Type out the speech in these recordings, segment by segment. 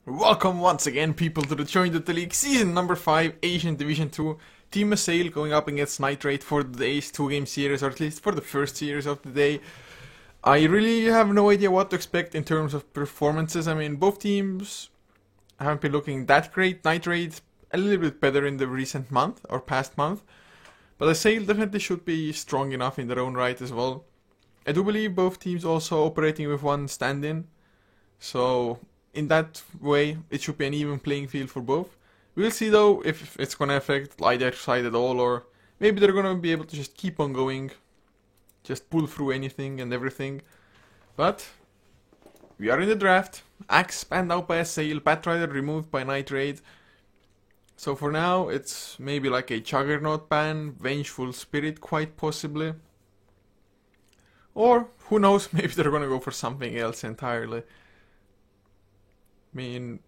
Welcome once again, people, to the Join the League Season number 5 Asian Division 2. Team Asail going up against Nitrate for the day's 2-game series, or at least for the first series of the day. I really have no idea what to expect in terms of performances. I mean, both teams haven't been looking that great. Nitrate a little bit better in the recent month, or past month. But Asail definitely should be strong enough in their own right as well. I do believe both teams also operating with one stand-in. So in that way, it should be an even playing field for both. We'll see though if it's gonna affect either side at all, or maybe they're gonna be able to just keep on going, just pull through anything and everything. But we are in the draft. Axe banned out by Asail, Batrider removed by Nitrate. So for now, it's maybe like a Juggernaut ban, Vengeful Spirit quite possibly. Or, who knows, maybe they're gonna go for something else entirely. I mean,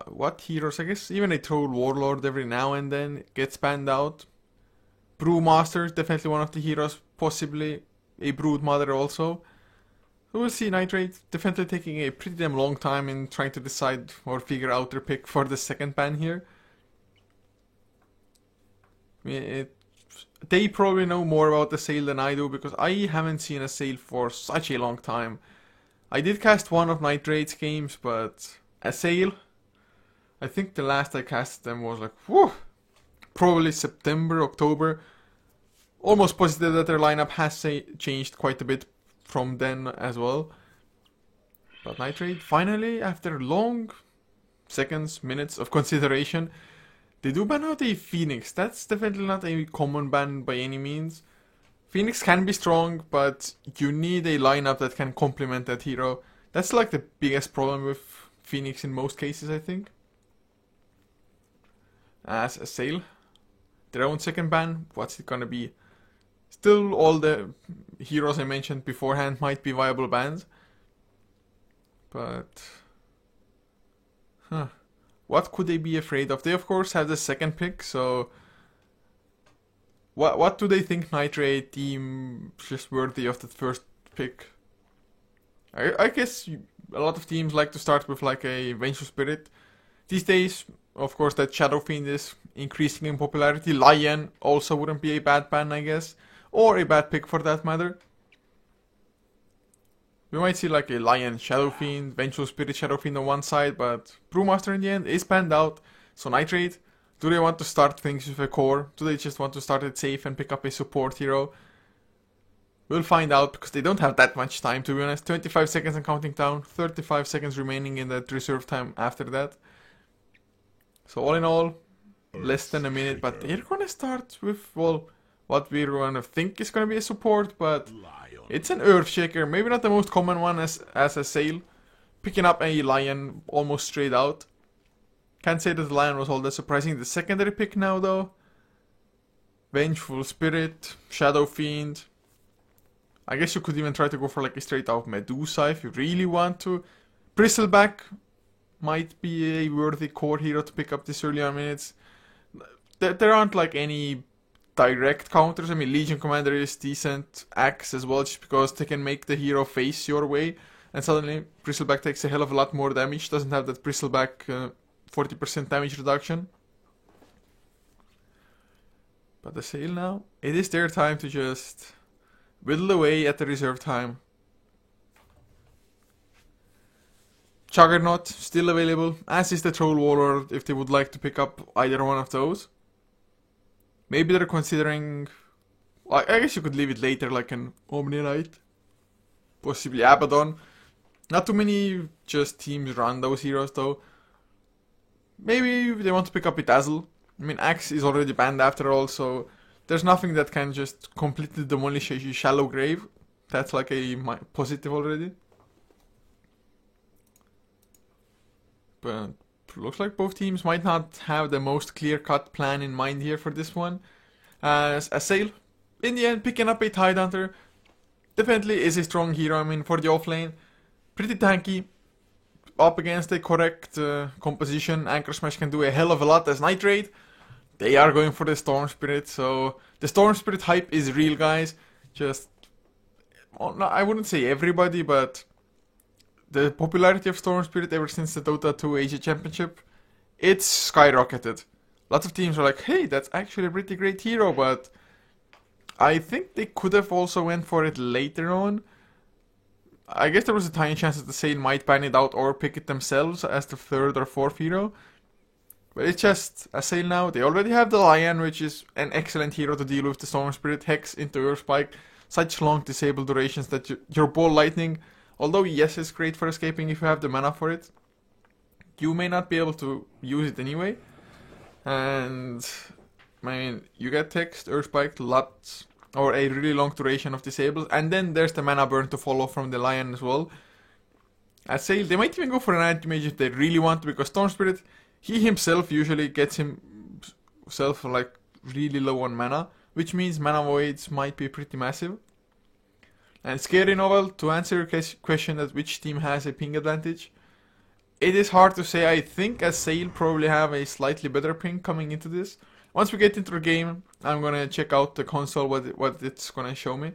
what heroes? I guess even a Troll Warlord every now and then gets banned out. Brewmaster is definitely one of the heroes, possibly a Broodmother also. So we'll see. Nitrate definitely taking a pretty damn long time in trying to decide or figure out their pick for the second ban here. I mean, they probably know more about Asail than I do, because I haven't seen Asail for such a long time. I did cast one of Nitrate's games, but Asail, I think the last I casted them was like, whew, probably September, October. Almost positive that their lineup has changed quite a bit from then as well. But Nitrate, finally, after long seconds, minutes of consideration, they do ban out a Phoenix. That's definitely not a common ban by any means. Phoenix can be strong, but you need a lineup that can complement that hero. That's like the biggest problem with Phoenix in most cases, I think. As Asail, their own second ban, what's it gonna be? Still, all the heroes I mentioned beforehand might be viable bans. But what could they be afraid of? They of course have the second pick, so what do they think Nitrate team just worthy of the first pick? I guess a lot of teams like to start with like a Vengeful Spirit. These days, of course, that Shadow Fiend is increasing in popularity. Lion also wouldn't be a bad ban, I guess, or a bad pick for that matter. We might see like a Lion Shadow Fiend, Vengeful Spirit Shadow Fiend on one side, but Brewmaster in the end is banned out. So Nitrate, do they want to start things with a core? Do they just want to start it safe and pick up a support hero? We'll find out, because they don't have that much time, to be honest. 25 seconds and counting down, 35 seconds remaining in that reserve time after that. So all in all, less than a minute, but they're gonna start with, well, what we're gonna think is gonna be a support, but it's an Earthshaker, maybe not the most common one as Asail. Picking up a Lion almost straight out. Can't say that the Lion was all that surprising. The secondary pick now though. Vengeful Spirit, Shadow Fiend. I guess you could even try to go for like a straight out Medusa if you really want to. Bristleback might be a worthy core hero to pick up this early on minutes. There aren't like any direct counters. I mean, Legion Commander is decent. Axe as well, just because they can make the hero face your way. And suddenly, Bristleback takes a hell of a lot more damage. Doesn't have that Bristleback 40% damage reduction. But Asail now, it is their time to just whittle away at the reserve time. Juggernaut, still available, as is the Troll Warlord if they would like to pick up either one of those. Maybe they're considering, I guess you could leave it later, like an Omni Knight. Possibly Abaddon. Not too many just teams run those heroes though. Maybe they want to pick up a Dazzle. I mean, Axe is already banned after all, so there's nothing that can just completely demolish a Shallow Grave. That's like a positive already. But looks like both teams might not have the most clear-cut plan in mind here for this one. As Asail, in the end, picking up a Tidehunter definitely is a strong hero. I mean, for the offlane, pretty tanky. Up against a correct composition, Anchor Smash can do a hell of a lot as Nitrate. They are going for the Storm Spirit, so the Storm Spirit hype is real, guys. Just, well, no, I wouldn't say everybody, but the popularity of Storm Spirit ever since the Dota 2 Asia Championship, it's skyrocketed. Lots of teams are like, hey, that's actually a pretty great hero, but I think they could have also went for it later on. I guess there was a tiny chance that the Sale might ban it out or pick it themselves as the third or fourth hero. But it's just a Sale now. They already have the Lion, which is an excellent hero to deal with the Storm Spirit, Hex into Earth Spike. Such long disable durations that your Ball Lightning, although yes, it's great for escaping if you have the mana for it, you may not be able to use it anyway. And I mean, you get Hex, Earth Spike, lots, or a really long duration of disables, and then there's the mana burn to follow from the Lion as well. At Sale, they might even go for an anti-mage if they really want to, because Storm Spirit, he himself usually gets himself like really low on mana, which means mana voids might be pretty massive. And Scary Novel, to answer your question that which team has a ping advantage, it is hard to say. I think as Sale probably have a slightly better ping coming into this. Once we get into the game, I'm gonna check out the console, what it's gonna show me.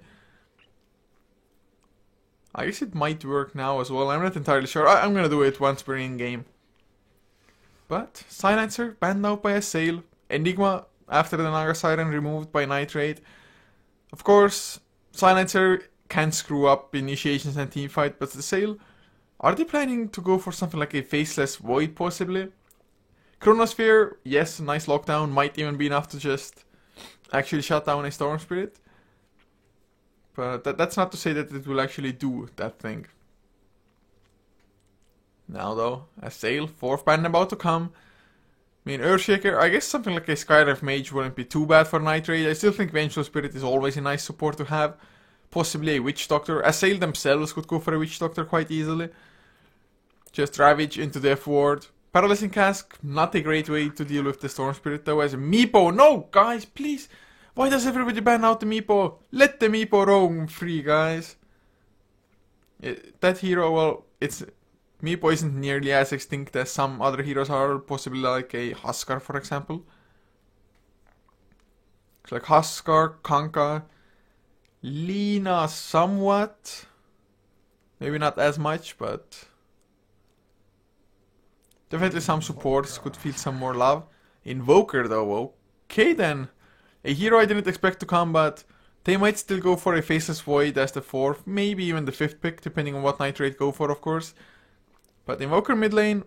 I guess it might work now as well, I'm not entirely sure. I'm gonna do it once we're in game. But Silencer banned out by a Sale. Enigma after the Naga Siren removed by Nitrate. Of course, Silencer can screw up initiations and teamfight, but the Sale, are they planning to go for something like a Faceless Void possibly? Chronosphere, yes, nice lockdown, might even be enough to just actually shut down a Storm Spirit. But that's not to say that it will actually do that thing. Now though, a Sale, 4th ban about to come. I mean, Earthshaker, I guess something like a Skydive Mage wouldn't be too bad for Nitrate. I still think Vengeful Spirit is always a nice support to have. Possibly a Witch Doctor. A Sale themselves could go for a Witch Doctor quite easily. Just Ravage into Death Ward. Paralyzing Cask, not a great way to deal with the Storm Spirit though, as a Meepo. No, guys, please. Why does everybody ban out the Meepo? Let the Meepo roam free, guys. That hero, well, Meepo isn't nearly as extinct as some other heroes are, possibly like a Huskar, for example. It's like Huskar, Kanka, Lina somewhat. Maybe not as much, but definitely some supports could feel some more love. Invoker though, okay then. A hero I didn't expect to come, but they might still go for a Faceless Void as the 4th, maybe even the 5th pick, depending on what Nitrate go for, of course. But Invoker mid lane,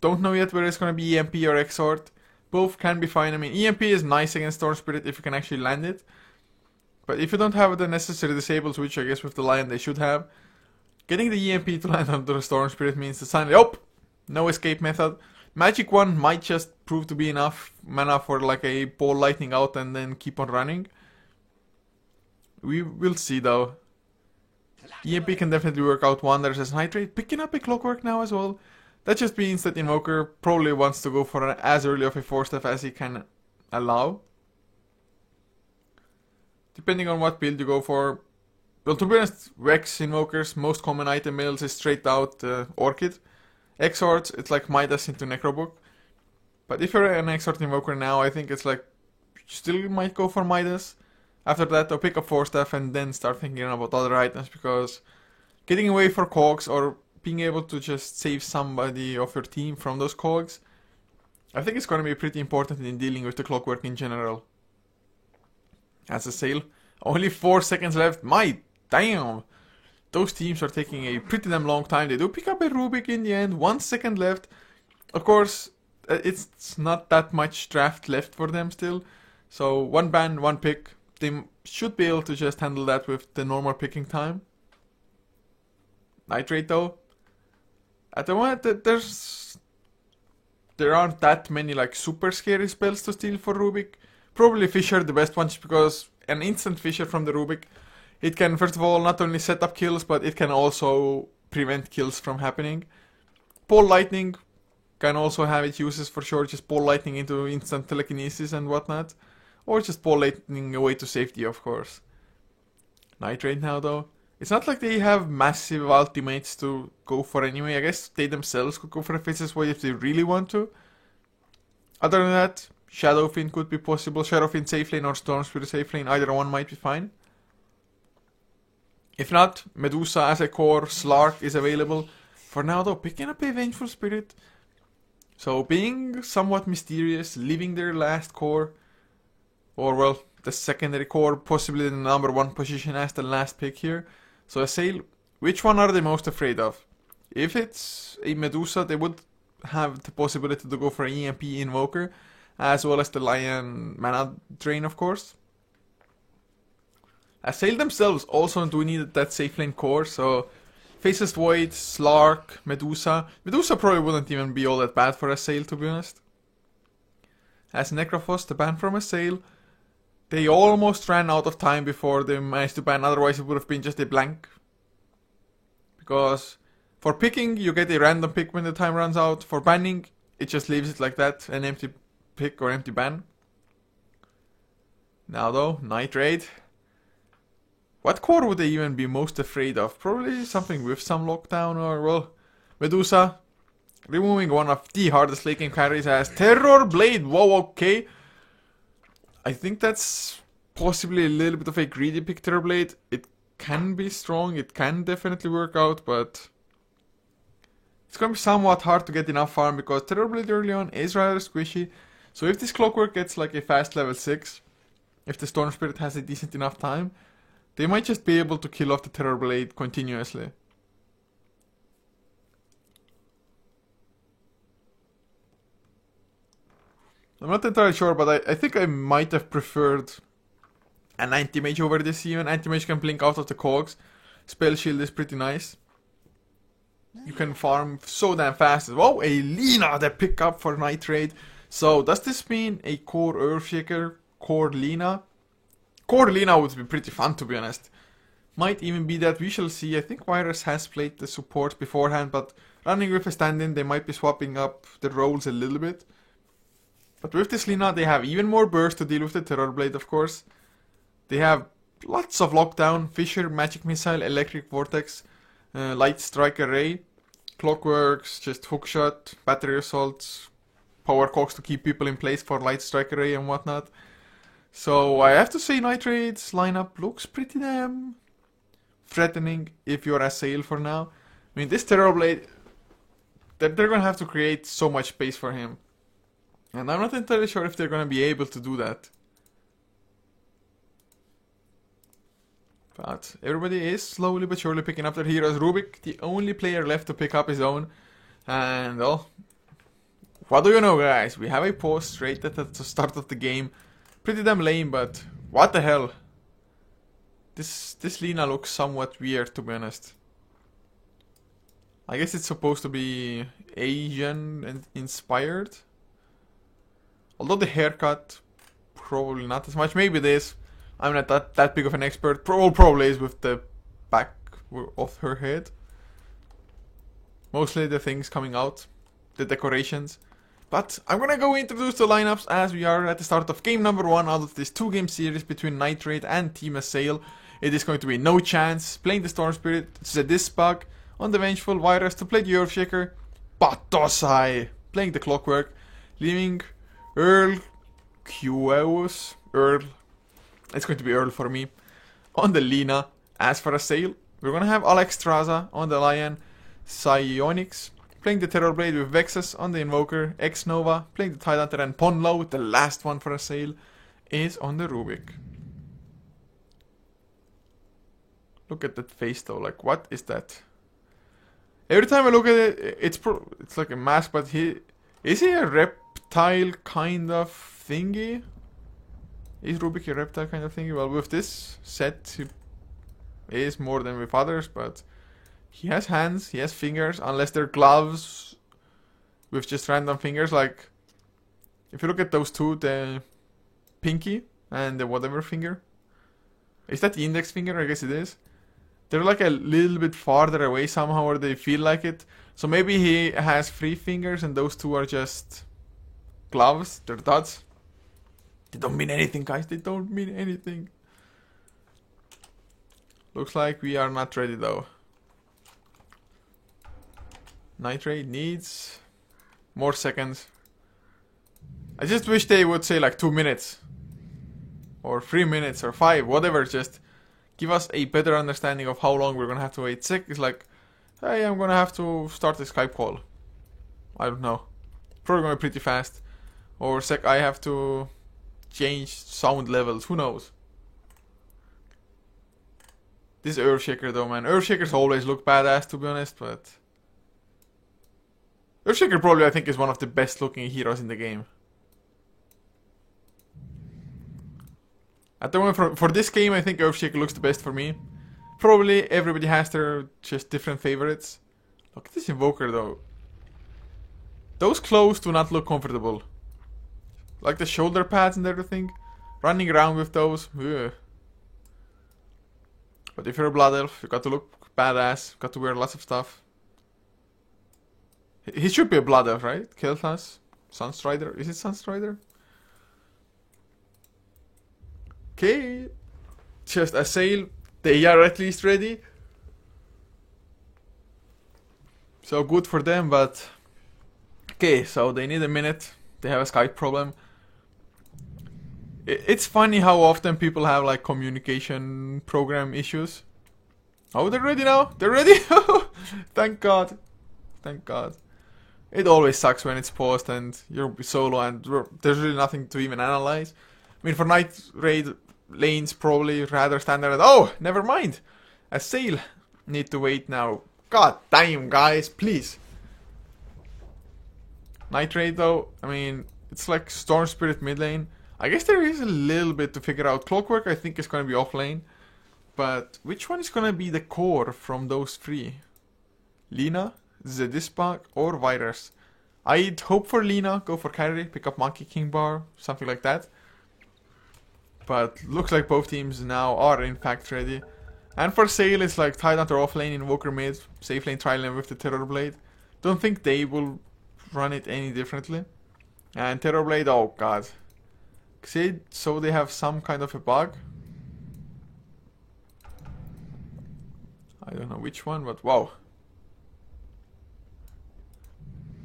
don't know yet whether it's gonna be EMP or Exort. Both can be fine. I mean, EMP is nice against Storm Spirit if you can actually land it. But if you don't have the necessary disables, which I guess with the Lion they should have, getting the EMP to land on the Storm Spirit means that suddenly, oh, no escape method. Magic Wand might just prove to be enough mana for like a Ball Lightning out and then keep on running. We will see though. EMP can definitely work out wonders as Nitrate, picking up a Clockwork now as well. That just means that Invoker probably wants to go for as early of a 4-step as he can allow. Depending on what build you go for. Well, to be honest, Rex Invokers, most common item builds is straight out Orchid. Exorts, it's like Midas into Necrobook. But if you're an Exort Invoker now, I think it's like, still might go for Midas. After that, I'll pick up 4-staff and then start thinking about other items, because getting away for cogs or being able to just save somebody of your team from those cogs, I think it's going to be pretty important in dealing with the Clockwork in general. As a Sale, only 4 seconds left, my damn! Those teams are taking a pretty damn long time. They do pick up a Rubik in the end, 1 second left. Of course, it's not that much draft left for them still. So 1 ban, 1 pick. They should be able to just handle that with the normal picking time. Nitrate though. At the moment, there aren't that many like super scary spells to steal for Rubik. Probably Fissure the best one, just because an instant Fissure from the Rubik, it can first of all not only set up kills, but it can also prevent kills from happening. Ball Lightning can also have its uses for sure, just Ball Lightning into instant telekinesis and whatnot. Or just Ball Lightning away to safety, of course. Nitrate now though. It's not like they have massive ultimates to go for anyway. I guess they themselves could go for a Faceless Void if they really want to. Other than that, Shadowfiend could be possible. Shadowfiend safe lane or Storm Spirit safe lane, either one might be fine. If not, Medusa as a core, Slark is available. For now though, picking up a Vengeful Spirit. So being somewhat mysterious, leaving their last core, or well, the secondary core, possibly the number 1 position as the last pick here. So Assail, which one are they most afraid of? If it's a Medusa, they would have the possibility to go for an EMP Invoker, as well as the Lion Mana Drain, of course. Assail themselves also do need that safe lane core, so Faceless Void, Slark, Medusa. Medusa probably wouldn't even be all that bad for Assail, to be honest. As Necrophos, the ban from Assail, they almost ran out of time before they managed to ban, otherwise it would have been just a blank. Because for picking, you get a random pick when the time runs out. For banning, it just leaves it like that, an empty pick or empty ban. Now though, Night Raid. What core would they even be most afraid of? Probably something with some lockdown or, well, Medusa. Removing one of the hardest late game carries as Terror Blade. Whoa, okay. I think that's possibly a little bit of a greedy pick, Terror Blade. It can be strong, it can definitely work out, but it's gonna be somewhat hard to get enough farm because Terror Blade early on is rather squishy. So if this Clockwork gets like a fast level 6, if the Storm Spirit has a decent enough time, they might just be able to kill off the Terror Blade continuously. I'm not entirely sure, but I think I might have preferred an Anti-Mage over this even. Anti-Mage can blink out of the cogs. Spell Shield is pretty nice. You can farm so damn fast as well. A Lina, the pickup for Night Raid. So does this mean a core Earthshaker, core Lina? Core Lina would be pretty fun, to be honest. Might even be that, we shall see. I think Virus has played the support beforehand, but running with a stand-in, they might be swapping up the roles a little bit. But with this Lina, they have even more burst to deal with the Terror Blade, of course. They have lots of lockdown, Fissure, Magic Missile, Electric Vortex, Light Strike Array, Clockworks, just Hookshot, Battery Assaults, Power Cogs to keep people in place for Light Strike Array and whatnot. So I have to say Night Raid's lineup looks pretty damn threatening if you're Assail for now. I mean, this Terror Blade, they're gonna have to create so much space for him. And I'm not entirely sure if they're gonna be able to do that. But everybody is slowly but surely picking up their heroes. Rubik, the only player left to pick up his own. And, well, what do you know, guys? We have a post right at the start of the game. Pretty damn lame, but what the hell? This Lina looks somewhat weird, to be honest. I guess it's supposed to be Asian and inspired. Although the haircut, probably not as much. Maybe it is. I'm not that big of an expert. Probably is with the back of her head. Mostly the things coming out. The decorations. But I'm gonna go introduce the lineups as we are at the start of game number 1 out of this 2-game series between Night Raid and Team Assail. It is going to be No Chance playing the Storm Spirit, Zedispag on the Vengeful, Virus to play the Earthshaker, Batosai playing the Clockwork, leaving Earl, Earl, it's going to be Earl for me, on the Lina. As for Assail, we're gonna have Alexstrasza on the Lion, Psionics playing the Terror Blade with Vexus on the Invoker, X-Nova playing the Tidehunter, and Ponlo, the last one for Assail, is on the Rubik. Look at that face though, like what is that? Every time I look at it, it's like a mask, but is he a reptile kind of thingy? Is Rubik a reptile kind of thingy? Well, with this set, he is more than with others, but he has hands, he has fingers, unless they're gloves with just random fingers. Like, if you look at those two, the pinky and the whatever finger. Is that the index finger? I guess it is. They're like a little bit farther away somehow, or they feel like it. So maybe he has 3 fingers and those 2 are just gloves. They're dots. They don't mean anything, guys. They don't mean anything. Looks like we are not ready though. Night Raid needs more seconds. I just wish they would say like 2 minutes. Or 3 minutes or 5, whatever. Just give us a better understanding of how long we're gonna have to wait. Sec is like, hey, I'm gonna have to start a Skype call. I don't know. Probably gonna be pretty fast. Or Sec, I have to change sound levels. Who knows? This Earthshaker though, man. Earthshakers always look badass, to be honest, but Earthshaker probably, I think, is one of the best looking heroes in the game. At the moment, for this game, I think Earthshaker looks the best for me. Probably everybody has their just different favorites. Look at this Invoker though. Those clothes do not look comfortable. Like the shoulder pads and everything. Running around with those. Ugh. But if you're a Blood Elf, you got to look badass. Got to wear lots of stuff. He should be a Blood Elf, right? Kel'Thas? Sunstrider? Is it Sunstrider? Okay. Just Assail. They are at least ready. So good for them, but... Okay, so they need a minute. They have a Skype problem. It's funny how often people have like communication program issues. Oh, they're ready now. They're ready. Thank God. Thank God. It always sucks when it's paused and you're solo and there's really nothing to even analyze. I mean, for night raid lanes, probably rather standard. Oh, never mind. Assail. Need to wait now. God damn, guys, please. Night raid though, I mean, it's like Storm Spirit mid lane. I guess there is a little bit to figure out. Clockwork, I think, is going to be off lane. But which one is going to be the core from those three? Lina, Zedispak, or Virus? I'd hope for Lina, go for carry, pick up Monkey King Bar, something like that. But looks like both teams now are in fact ready. And for Sail, it's like Tidehunter off lane, Invoker mid, safe lane tri lane with the Terrorblade. Don't think they will run it any differently. And Terrorblade, oh god. So they have some kind of a bug. I don't know which one, but wow.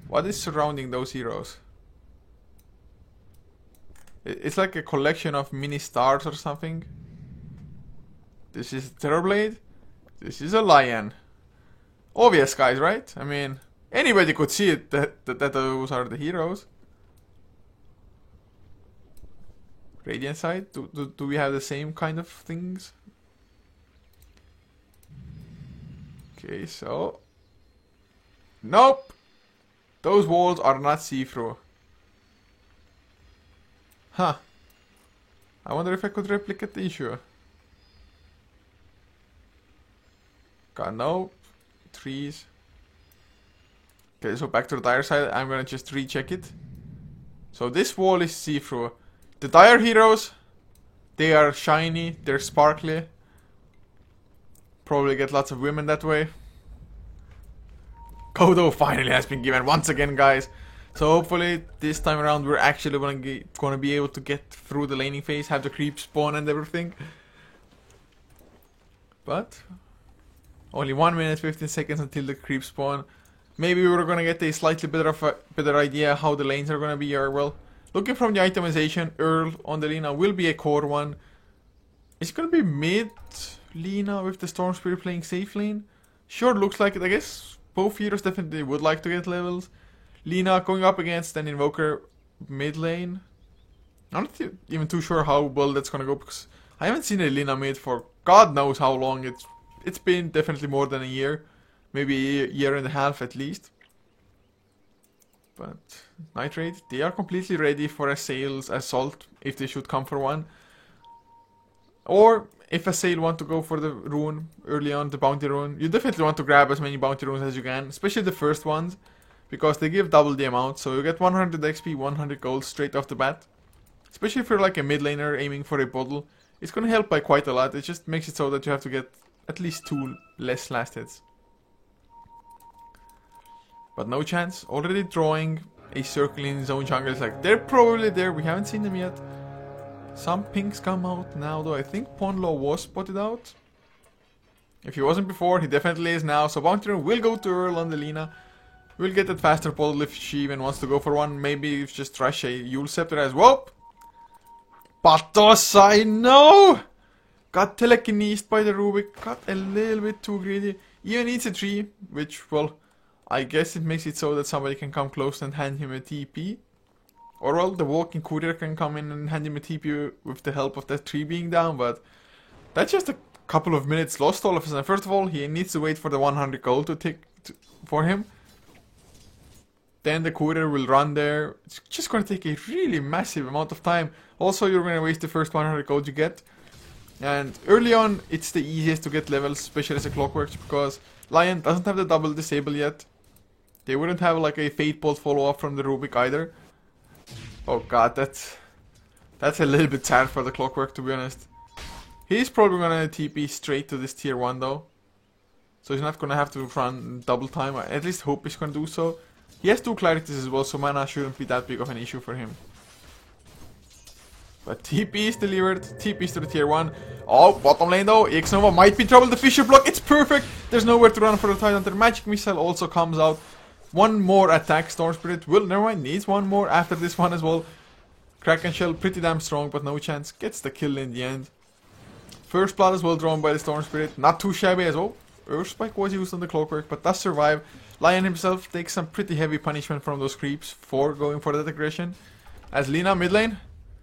What is surrounding those heroes? It's like a collection of mini stars or something. This is Terrorblade. This is a lion. Obvious, guys, right? I mean, anybody could see it that those are the heroes. Radiant side? Do we have the same kind of things? Okay, so... Nope! Those walls are not see-through. Huh. I wonder if I could replicate the issue. God, no. Trees. Okay, so back to the Dire side. I'm gonna just recheck it. So this wall is see-through. The Dire heroes, they are shiny, they're sparkly. Probably get lots of women that way. Kodo finally has been given once again, guys. So hopefully this time around we're actually gonna be able to get through the laning phase, have the creep spawn and everything. But only 1 minute 15 seconds until the creep spawn. Maybe we're gonna get a slightly better idea how the lanes are gonna be, or well. Looking from the itemization, Earl on the Lina will be a core one. Is it gonna be mid Lina with the Storm Spirit playing safe lane? Sure, looks like it. I guess both heroes definitely would like to get levels. Lina going up against an Invoker mid lane. I'm not even too sure how well that's gonna go because I haven't seen a Lina mid for God knows how long. It's been definitely more than a year, maybe a year and a half at least. But Night Raid, they are completely ready for Assail's assault if they should come for one. Or if Assail want to go for the rune early on, the bounty rune, you definitely want to grab as many bounty runes as you can, especially the first ones, because they give double the amount, so you get 100 XP, 100 gold straight off the bat. Especially if you're like a mid laner aiming for a bottle, it's gonna help by quite a lot. It just makes it so that you have to get at least 2 less last hits. But no chance. Already drawing a circle in his own jungle. It's like, they're probably there. We haven't seen them yet. Some pinks come out now, though. I think Ponlo was spotted out. If he wasn't before, he definitely is now. So Bounty Rune will go to Earl on the Lina. We'll get that faster bottle if she even wants to go for one. Maybe just rush a Yule Scepter as well. Patos, I know! Got telekinesed by the Rubik. Got a little bit too greedy. Even needs a tree, which, well, I guess it makes it so that somebody can come close and hand him a TP. Or, well, the walking courier can come in and hand him a TP with the help of that tree being down, but that's just a couple of minutes lost all of a sudden. First of all, he needs to wait for the 100 gold to take for him. Then the courier will run there. It's just going to take a really massive amount of time. Also, you're going to waste the first 100 gold you get. And early on, it's the easiest to get levels, especially as a Clockworks, because Lion doesn't have the double disable yet. They wouldn't have like a Fate Bolt follow-up from the Rubik either. Oh god, that's a little bit sad for the Clockwork, to be honest. He's probably gonna TP straight to this tier 1 though. So he's not gonna have to run double time. I at least hope he's gonna do so. He has 2 clarities as well, so mana shouldn't be that big of an issue for him. But TP is delivered. TP is to the tier 1. Oh, bottom lane though. Xnova might be trouble. The Fissure block, it's perfect. There's nowhere to run for the Titan. The Magic Missile also comes out. One more attack. Storm Spirit will, never mind, needs one more after this one as well. Kraken Shell, pretty damn strong, but no chance. Gets the kill in the end. First blood as well drawn by the Storm Spirit. Not too shabby as well. Earth Spike was used on the Clockwork, but does survive. Lion himself takes some pretty heavy punishment from those creeps for going for that aggression. As Lina mid lane,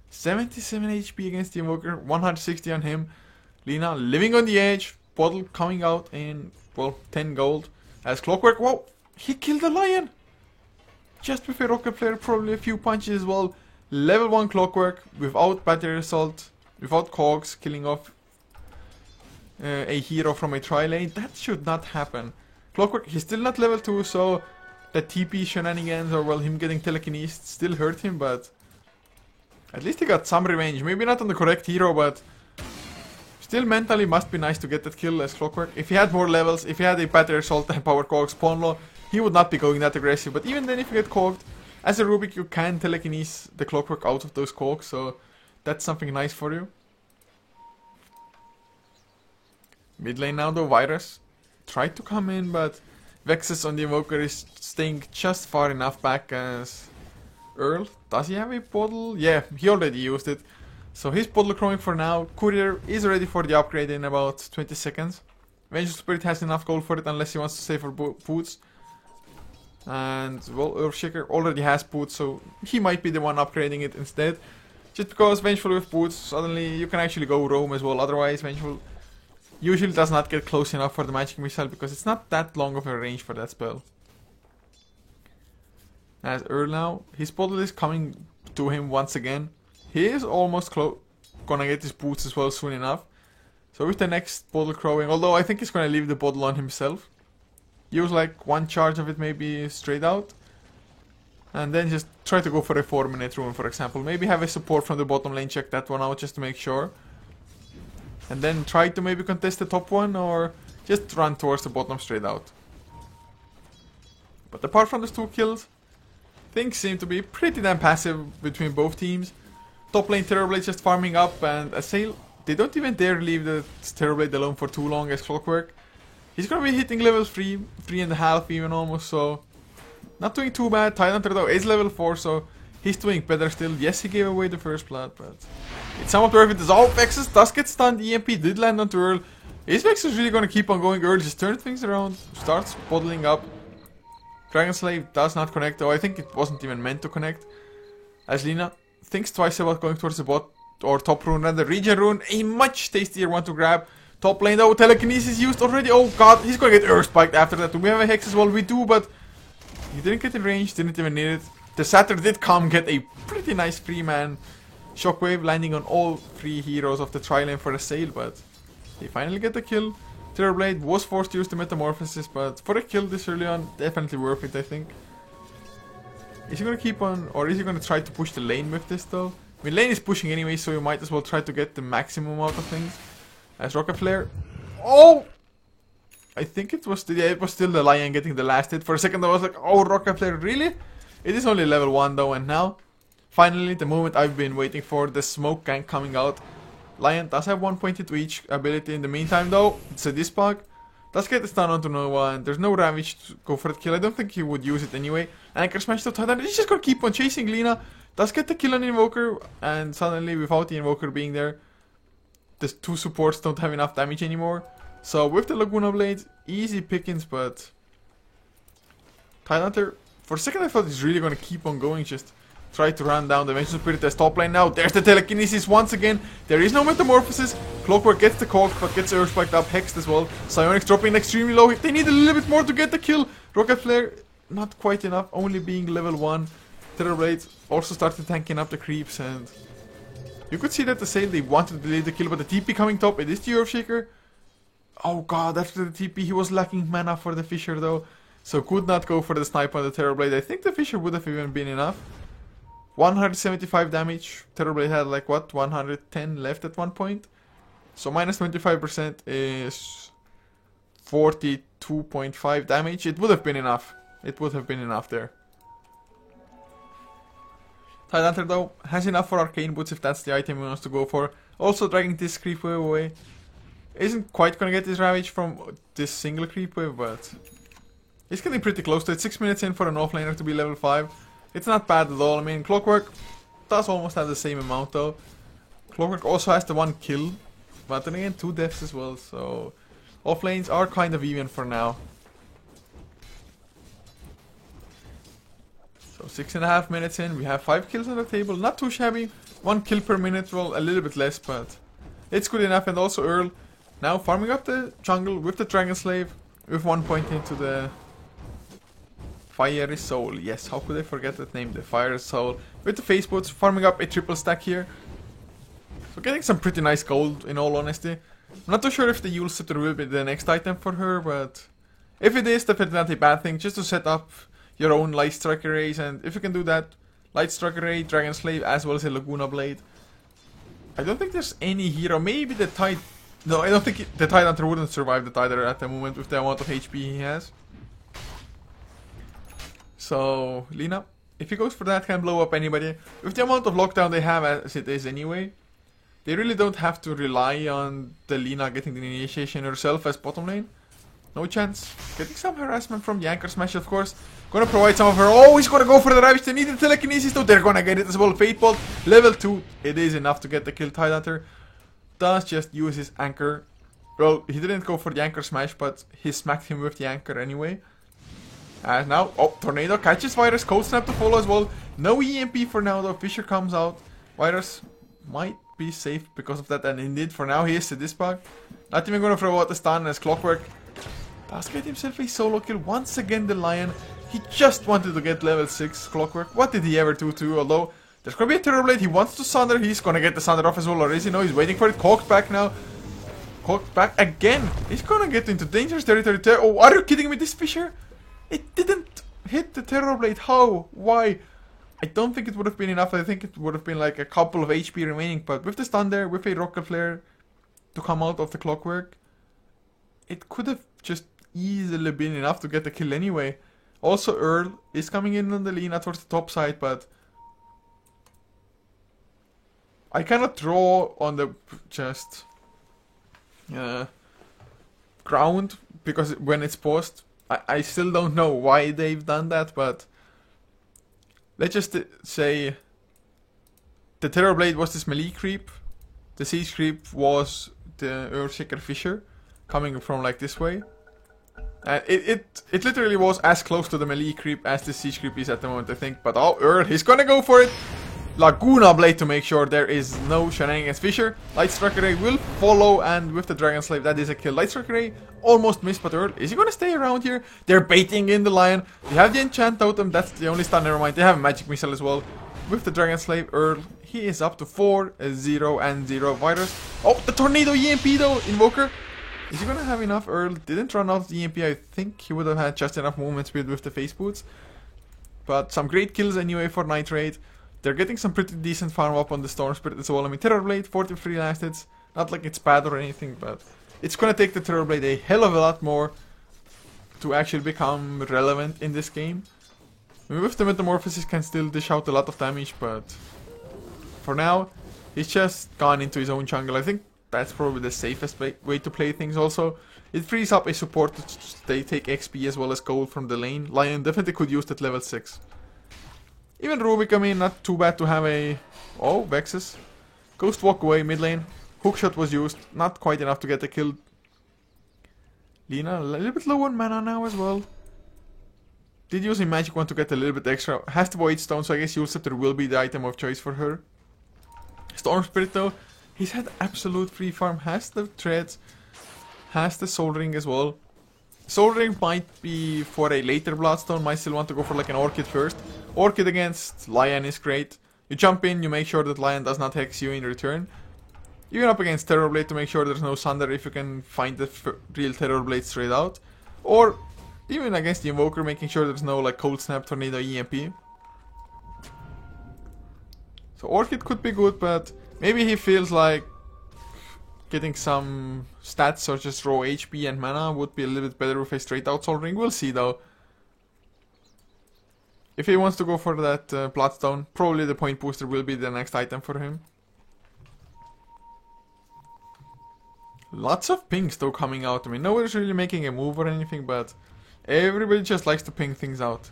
77 HP against the Invoker, 160 on him. Lina living on the edge, bottle coming out in, well, 10 gold. As Clockwork, whoa, he killed the Lion! Just with a Rocket Flare, probably a few punches as well. Level 1 Clockwork, without Battery Assault, without Cogs, killing off a hero from a tri-lane. That should not happen. Clockwork, he's still not level 2, so the TP shenanigans, or well, him getting telekinesed still hurt him, but at least he got some revenge. Maybe not on the correct hero, but still mentally must be nice to get that kill as Clockwork. If he had more levels, if he had a Battery Assault and Power Cogs Pawn Law, he would not be going that aggressive. But even then, if you get cogged, as a Rubik, you can telekinese the Clockwork out of those cogs, so that's something nice for you. Mid lane now though, Virus tried to come in, but Vexus on the Invoker is staying just far enough back as Earl. Does he have a bottle? Yeah, he already used it. So he's bottle crowing for now. Courier is ready for the upgrade in about 20 seconds. Vengeful Spirit has enough gold for it unless he wants to save for boots. And, well, Earthshaker already has boots, so he might be the one upgrading it instead. Just because Vengeful with boots, suddenly you can actually go roam as well. Otherwise, Vengeful usually does not get close enough for the Magic Missile because it's not that long of a range for that spell. As Earl now, his bottle is coming to him once again. He is almost gonna get his boots as well soon enough. So with the next bottle crowing, although I think he's gonna leave the bottle on himself. Use like one charge of it maybe straight out. And then just try to go for a 4-minute rune, for example. Maybe have a support from the bottom lane, check that one out just to make sure. And then try to maybe contest the top one, or just run towards the bottom straight out. But apart from those 2 kills, things seem to be pretty damn passive between both teams. Top lane Terrorblade just farming up, and Assail, they don't even dare leave the Terrorblade alone for too long as Clockwork. He's gonna be hitting level 3, 3.5 even almost, so not doing too bad. Tidehunter though is level 4, so he's doing better still. Yes, he gave away the first blood, but it's somewhat worth it. Oh, Vexus does get stunned. EMP did land onto Earl. Is Vexus really gonna keep on going? Earl just turns things around, starts bottling up. Dragon Slave does not connect, though I think it wasn't even meant to connect. As Lina thinks twice about going towards the bot or top rune, and the regen rune, a much tastier one to grab. Top lane though, telekinesis used already. Oh god, he's gonna get earth spiked after that. Do we have a hex as well? We do, but he didn't get in range, didn't even need it. The Satyr did come get a pretty nice free man shockwave, landing on all 3 heroes of the tri-lane for a sale, but they finally get the kill. Terrorblade was forced to use the Metamorphosis, but for a kill this early on, definitely worth it, I think. Is he gonna keep on, or is he gonna try to push the lane with this though? I mean, lane is pushing anyway, so you might as well try to get the maximum out of things. As Rocket Flare. Oh! I think it was still the Lion getting the last hit. For a second I was like, oh, Rocket Flare, really? It is only level 1 though, and now, finally, the moment I've been waiting for, the Smoke Gang coming out. Lion does have 1 point to each ability in the meantime though. It's a Dispog. Does get the stun onto Nova, and there's no Ravage to go for the kill. I don't think he would use it anyway. Anchor Smash to Titan. He's just gonna keep on chasing Lina. Does get the kill on Invoker, and suddenly, without the Invoker being there, the two supports don't have enough damage anymore. So with the Laguna Blade, easy pickings, but Tidehunter, for a second I thought he's really gonna keep on going, just try to run down the Vengeful Spirit as top lane now. There's the telekinesis once again. There is no metamorphosis. Clockwork gets the Cork, but gets Earth Spiked up, Hexed as well. Psionics dropping extremely low. They need a little bit more to get the kill. Rocket Flare, not quite enough, only being level 1. Terrorblade also started tanking up the creeps, and you could see that the Sail, they wanted to delay the kill, but the TP coming top, it is the Earthshaker. Oh god, after the TP he was lacking mana for the Fissure though, so could not go for the snipe on the Terrorblade. I think the Fissure would have even been enough. 175 damage, Terrorblade had like what, 110 left at one point. So minus 25% is 42.5 damage. It would have been enough. It would have been enough there. Tidehunter though has enough for Arcane Boots if that's the item he wants to go for. Also dragging this creep wave away. Isn't quite gonna get this Ravage from this single creep wave, but he's getting pretty close to it. 6 minutes in for an offlaner to be level 5. It's not bad at all. I mean, Clockwork does almost have the same amount though. Clockwork also has the 1 kill, but then again 2 deaths as well, so offlanes are kind of even for now. So 6.5 minutes in, we have 5 kills on the table, not too shabby. 1 kill per minute, well, a little bit less, but it's good enough. And also Earl now farming up the jungle with the Dragon Slave, with 1 point into the Fiery Soul. Yes, how could I forget that name, the Fiery Soul. With the Phase Boots, farming up a triple stack here. So getting some pretty nice gold, in all honesty. I'm not too sure if the Eul Scepter will be the next item for her, but if it is, definitely not a bad thing, just to set up your own Light Strike arrays. And if you can do that, Light Strike array, Dragon Slave, as well as a Laguna Blade. I don't think there's any hero, maybe the Tide... No, I don't think the Tidehunter wouldn't survive the Tider at the moment with the amount of HP he has. So, Lina, if he goes for that, can blow up anybody. With the amount of lockdown they have as it is anyway, they really don't have to rely on the Lina getting the initiation herself as bottom lane. No chance. Getting some harassment from the Anchor Smash, of course. Gonna provide some of her. Oh, he's gonna go for the Ravage. They need the telekinesis though. They're gonna get it as well. Fate Bolt, level 2. It is enough to get the kill. Tidehunter does just use his Anchor. Well, he didn't go for the Anchor Smash, but he smacked him with the Anchor anyway. And now, oh, Tornado catches Virus. Cold Snap to follow as well. No EMP for now though. Fissure comes out. Virus might be safe because of that. And indeed, for now, he is the Dispag. Not even gonna throw out the stun as Clockwork does get himself a solo kill. Once again, the Lion. He just wanted to get level 6 Clockwork. What did he ever do to you? Although, there's gonna be a Terrorblade. He wants to Sunder. He's gonna get the Sunder off as well. Or is he? No, he's waiting for it. Cocked back now. Cocked back again. He's gonna get into dangerous territory. Oh, are you kidding me? This Fissure? It didn't hit the Terrorblade. How? Why? I don't think it would have been enough. I think it would have been like a couple of HP remaining. But with the stun there, with a Rocket Flare to come out of the Clockwork, it could have just easily been enough to get the kill anyway. Also, Earl is coming in on the Lina towards the top side, but I cannot draw on the just ground because when it's paused, I still don't know why they've done that, but let's just say the Terrorblade was this melee creep, the Siege creep was the Earthshaker Fissure coming from like this way. And it literally was as close to the melee creep as the Siege creep is at the moment, I think. But oh, Earl, he's gonna go for it. Laguna Blade to make sure there is no shenanigans. Fissure, Light Strike Array will follow, and with the Dragon Slave, that is a kill. Light Strike Array almost missed, but Earl, is he gonna stay around here? They're baiting in the Lion. They have the Enchant Totem, that's the only stun, never mind. They have a Magic Missile as well. With the Dragon Slave, Earl, he is up to 4, 0, and 0 Virus. Oh, the Tornado EMP though, Invoker. Is he gonna have enough? Earl didn't run out of the EMP. I think he would have had just enough movement speed with the Phase Boots. But some great kills anyway for Nitrate. They're getting some pretty decent farm up on the Storm Spirit as well. I mean, Terrorblade, 43 last hits. Not like it's bad or anything, but it's gonna take the Terrorblade a hell of a lot more to actually become relevant in this game. I mean, with the Metamorphosis can still dish out a lot of damage, but for now, he's just gone into his own jungle. I think that's probably the safest way to play things also. It frees up a support to they take XP as well as gold from the lane. Lion definitely could use that level 6. Even Rubik, I mean, not too bad to have a... Oh, Vexus. Ghost walk away mid lane. Hookshot was used, not quite enough to get the kill. Lina, a little bit low on mana now as well. Did use a magic one to get a little bit extra. Has the Void Stone, so I guess Eul Scepter will be the item of choice for her. Storm Spirit though, he's had absolute free farm. Has the Treads, has the Soul Ring as well. Soul Ring might be for a later Bloodstone. Might still want to go for like an Orchid first. Orchid against Lion is great. You jump in, you make sure that Lion does not hex you in return. Even up against Terrorblade to make sure there's no Sunder if you can find the real Terrorblade straight out. Or even against the Invoker, making sure there's no like Cold Snap, Tornado, EMP. So Orchid could be good, but maybe he feels like getting some stats or just raw HP and mana would be a little bit better with a straight out Soul Ring. We'll see though. If he wants to go for that Bloodstone, probably the Point Booster will be the next item for him. Lots of pings though coming out. I mean, nobody's really making a move or anything, but everybody just likes to ping things out.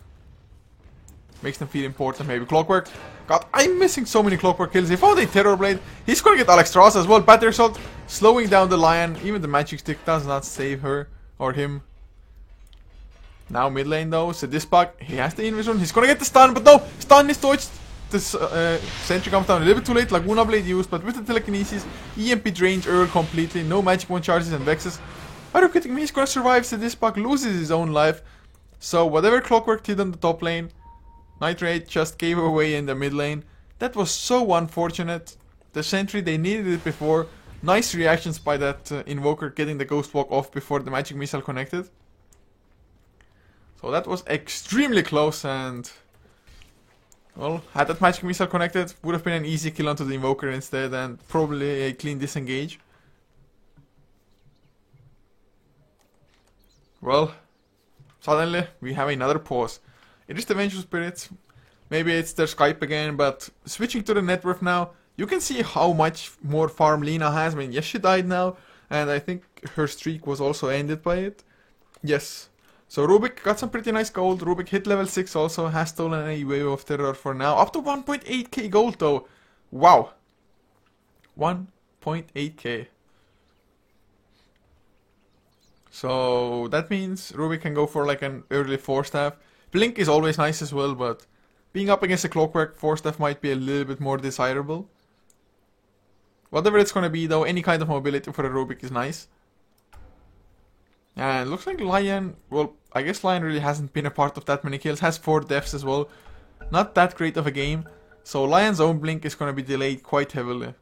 Makes them feel important, maybe. Clockwork. God, I'm missing so many Clockwork kills. He found a Terrorblade. He's gonna get Alexstrasza as well. Battery Assault, slowing down the Lion. Even the Magic Stick does not save her or him. Now mid lane though, Sedispak, he has the Invis rune. He's gonna get the stun, but no! Stun is dodged. This Sentry comes down a little bit too late. Laguna Blade used, but with the Telekinesis, EMP drains Earl completely. No Magic Wand charges and Vexes. Are you kidding me? He's gonna survive. Sedispak loses his own life. So whatever Clockwork did on the top lane, Nitrate just gave away in the mid lane. That was so unfortunate. The Sentry, they needed it before. Nice reactions by that Invoker getting the Ghost Walk off before the Magic Missile connected. So that was extremely close, and well, had that Magic Missile connected, would have been an easy kill onto the Invoker instead, and probably a clean disengage. Well, suddenly we have another pause. It is the Vengeful Spirits. Maybe it's their Skype again, but switching to the net worth now, you can see how much more farm Lina has. I mean, yes, she died now, and I think her streak was also ended by it. Yes. So Rubik got some pretty nice gold. Rubik hit level 6 also, has stolen a Wave of Terror for now. Up to 1.8k gold though. Wow. 1.8k. So that means Rubik can go for like an early 4-staff. Blink is always nice as well, but being up against a Clockwork 4-staff might be a little bit more desirable. Whatever it's gonna be though, any kind of mobility for a Rubik is nice. And looks like Lion, well, I guess Lion really hasn't been a part of that many kills. Has 4 deaths as well. Not that great of a game. So Lion's own blink is gonna be delayed quite heavily.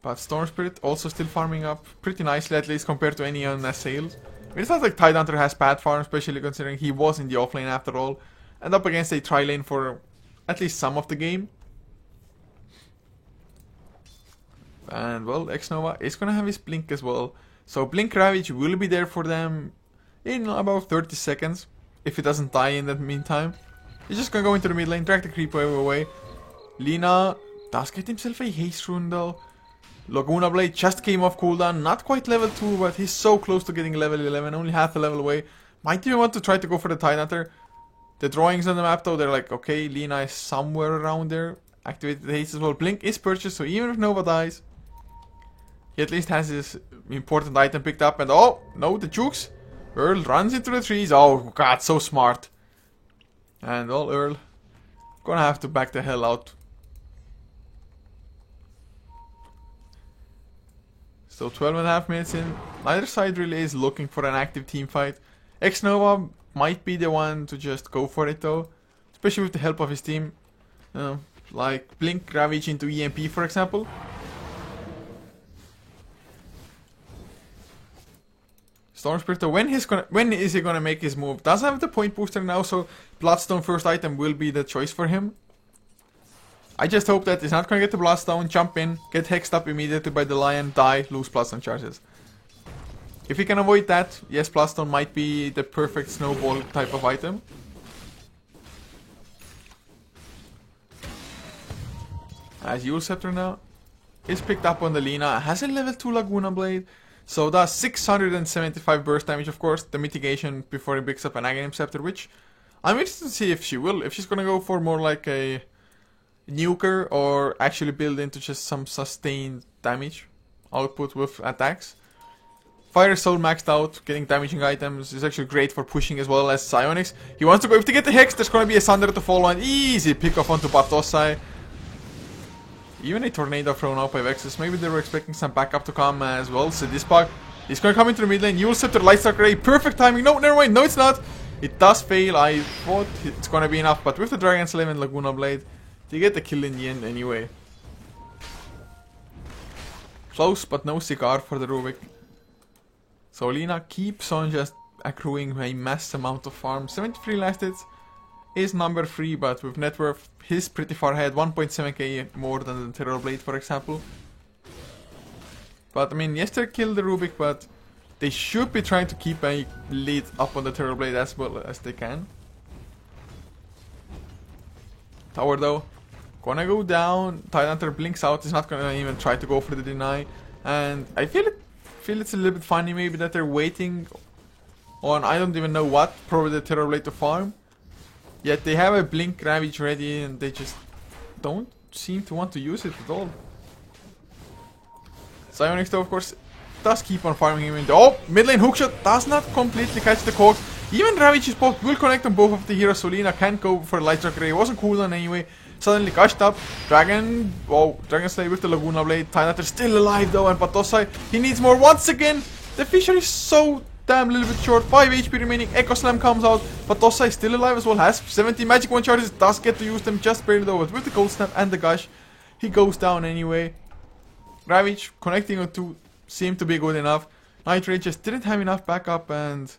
But Storm Spirit also still farming up pretty nicely, at least compared to any unassailed. I mean, it's not like Tidehunter has bad farm, especially considering he was in the offlane after all. And up against a tri-lane for at least some of the game. And well, Xnova is gonna have his Blink as well. So Blink Ravage will be there for them in about 30 seconds. If he doesn't die in that meantime. He's just gonna go into the mid lane, drag the creep wave away. Lina does get himself a haste rune though. Laguna Blade just came off cooldown, not quite level 2, but he's so close to getting level 11, only half a level away. Might even want to try to go for the Tidehunter. The drawings on the map though, they're like, okay, Lina is somewhere around there. Activated the haste as well. Blink is purchased, so even if Nova dies, he at least has his important item picked up. And oh, no, the Jukes. Earl runs into the trees. Oh god, so smart. And well, Earl gonna have to back the hell out. So 12.5 minutes in. Neither side really is looking for an active team fight. Xnova might be the one to just go for it though. Especially with the help of his team. Like Blink Ravage into EMP for example. Storm Spirit, when is he gonna make his move? Does have the point booster now, so Bloodstone first item will be the choice for him. I just hope that he's not gonna get the Bloodstone, jump in, get hexed up immediately by the Lion, die, lose Bloodstone charges. If he can avoid that, yes, Bloodstone might be the perfect snowball type of item. As Eul Scepter now is picked up on the Lina, has a level 2 Laguna Blade. So does 675 burst damage, of course, the mitigation before he picks up an Aghanim Scepter, which I'm interested to see if she will. If she's gonna go for more like a nuker or actually build into just some sustained damage output with attacks. Fire Soul maxed out, getting damaging items is actually great for pushing as well as Psionics. He wants to go, if they get the Hex, there's gonna be a Sunder to follow, and easy pick off onto Bartoszai. Even a Tornado thrown out by Vexus. Maybe they were expecting some backup to come as well. So this Pug is gonna come into the mid lane. You'll set the Lightstrike Ray, perfect timing. No, never mind, no it's not. It does fail, I thought it's gonna be enough, but with the Dragon Slave and Laguna Blade, they get the kill in the end anyway. Close, but no cigar for the Rubik. So Lina keeps on just accruing a massive amount of farm. 73 last hits is number 3, but with net worth, he's pretty far ahead. 1.7k more than the Terror Blade, for example. But I mean, yes, they killed the Rubik, but they should be trying to keep a lead up on the Terror Blade as well as they can. Tower though, gonna go down. Tidehunter blinks out, he's not gonna even try to go for the deny. And I feel it's a little bit funny maybe that they're waiting on I don't even know what, probably the Terror Blade to farm. Yet they have a Blink Ravage ready and they just don't seem to want to use it at all. Psionics though of course does keep on farming him in the... Oh! Mid lane hookshot does not completely catch the cogs. Even Ravage's bolt will connect on both of the heroes. Solina can't go for Lightstrike Ray. It wasn't cooldown anyway. Suddenly gushed up. Dragon... Oh, Dragon Slayer with the Laguna Blade. Tidehunter still alive though, and Bartoszai, he needs more once again. The Fisher is so damn little bit short. 5 HP remaining. Echo Slam comes out. Bartoszai still alive as well. Has 70 Magic Wand charges. Does get to use them just barely though. But with the Cold Snap and the Gush, he goes down anyway. Ravage connecting on 2 seemed to be good enough. Night Rage just didn't have enough backup, and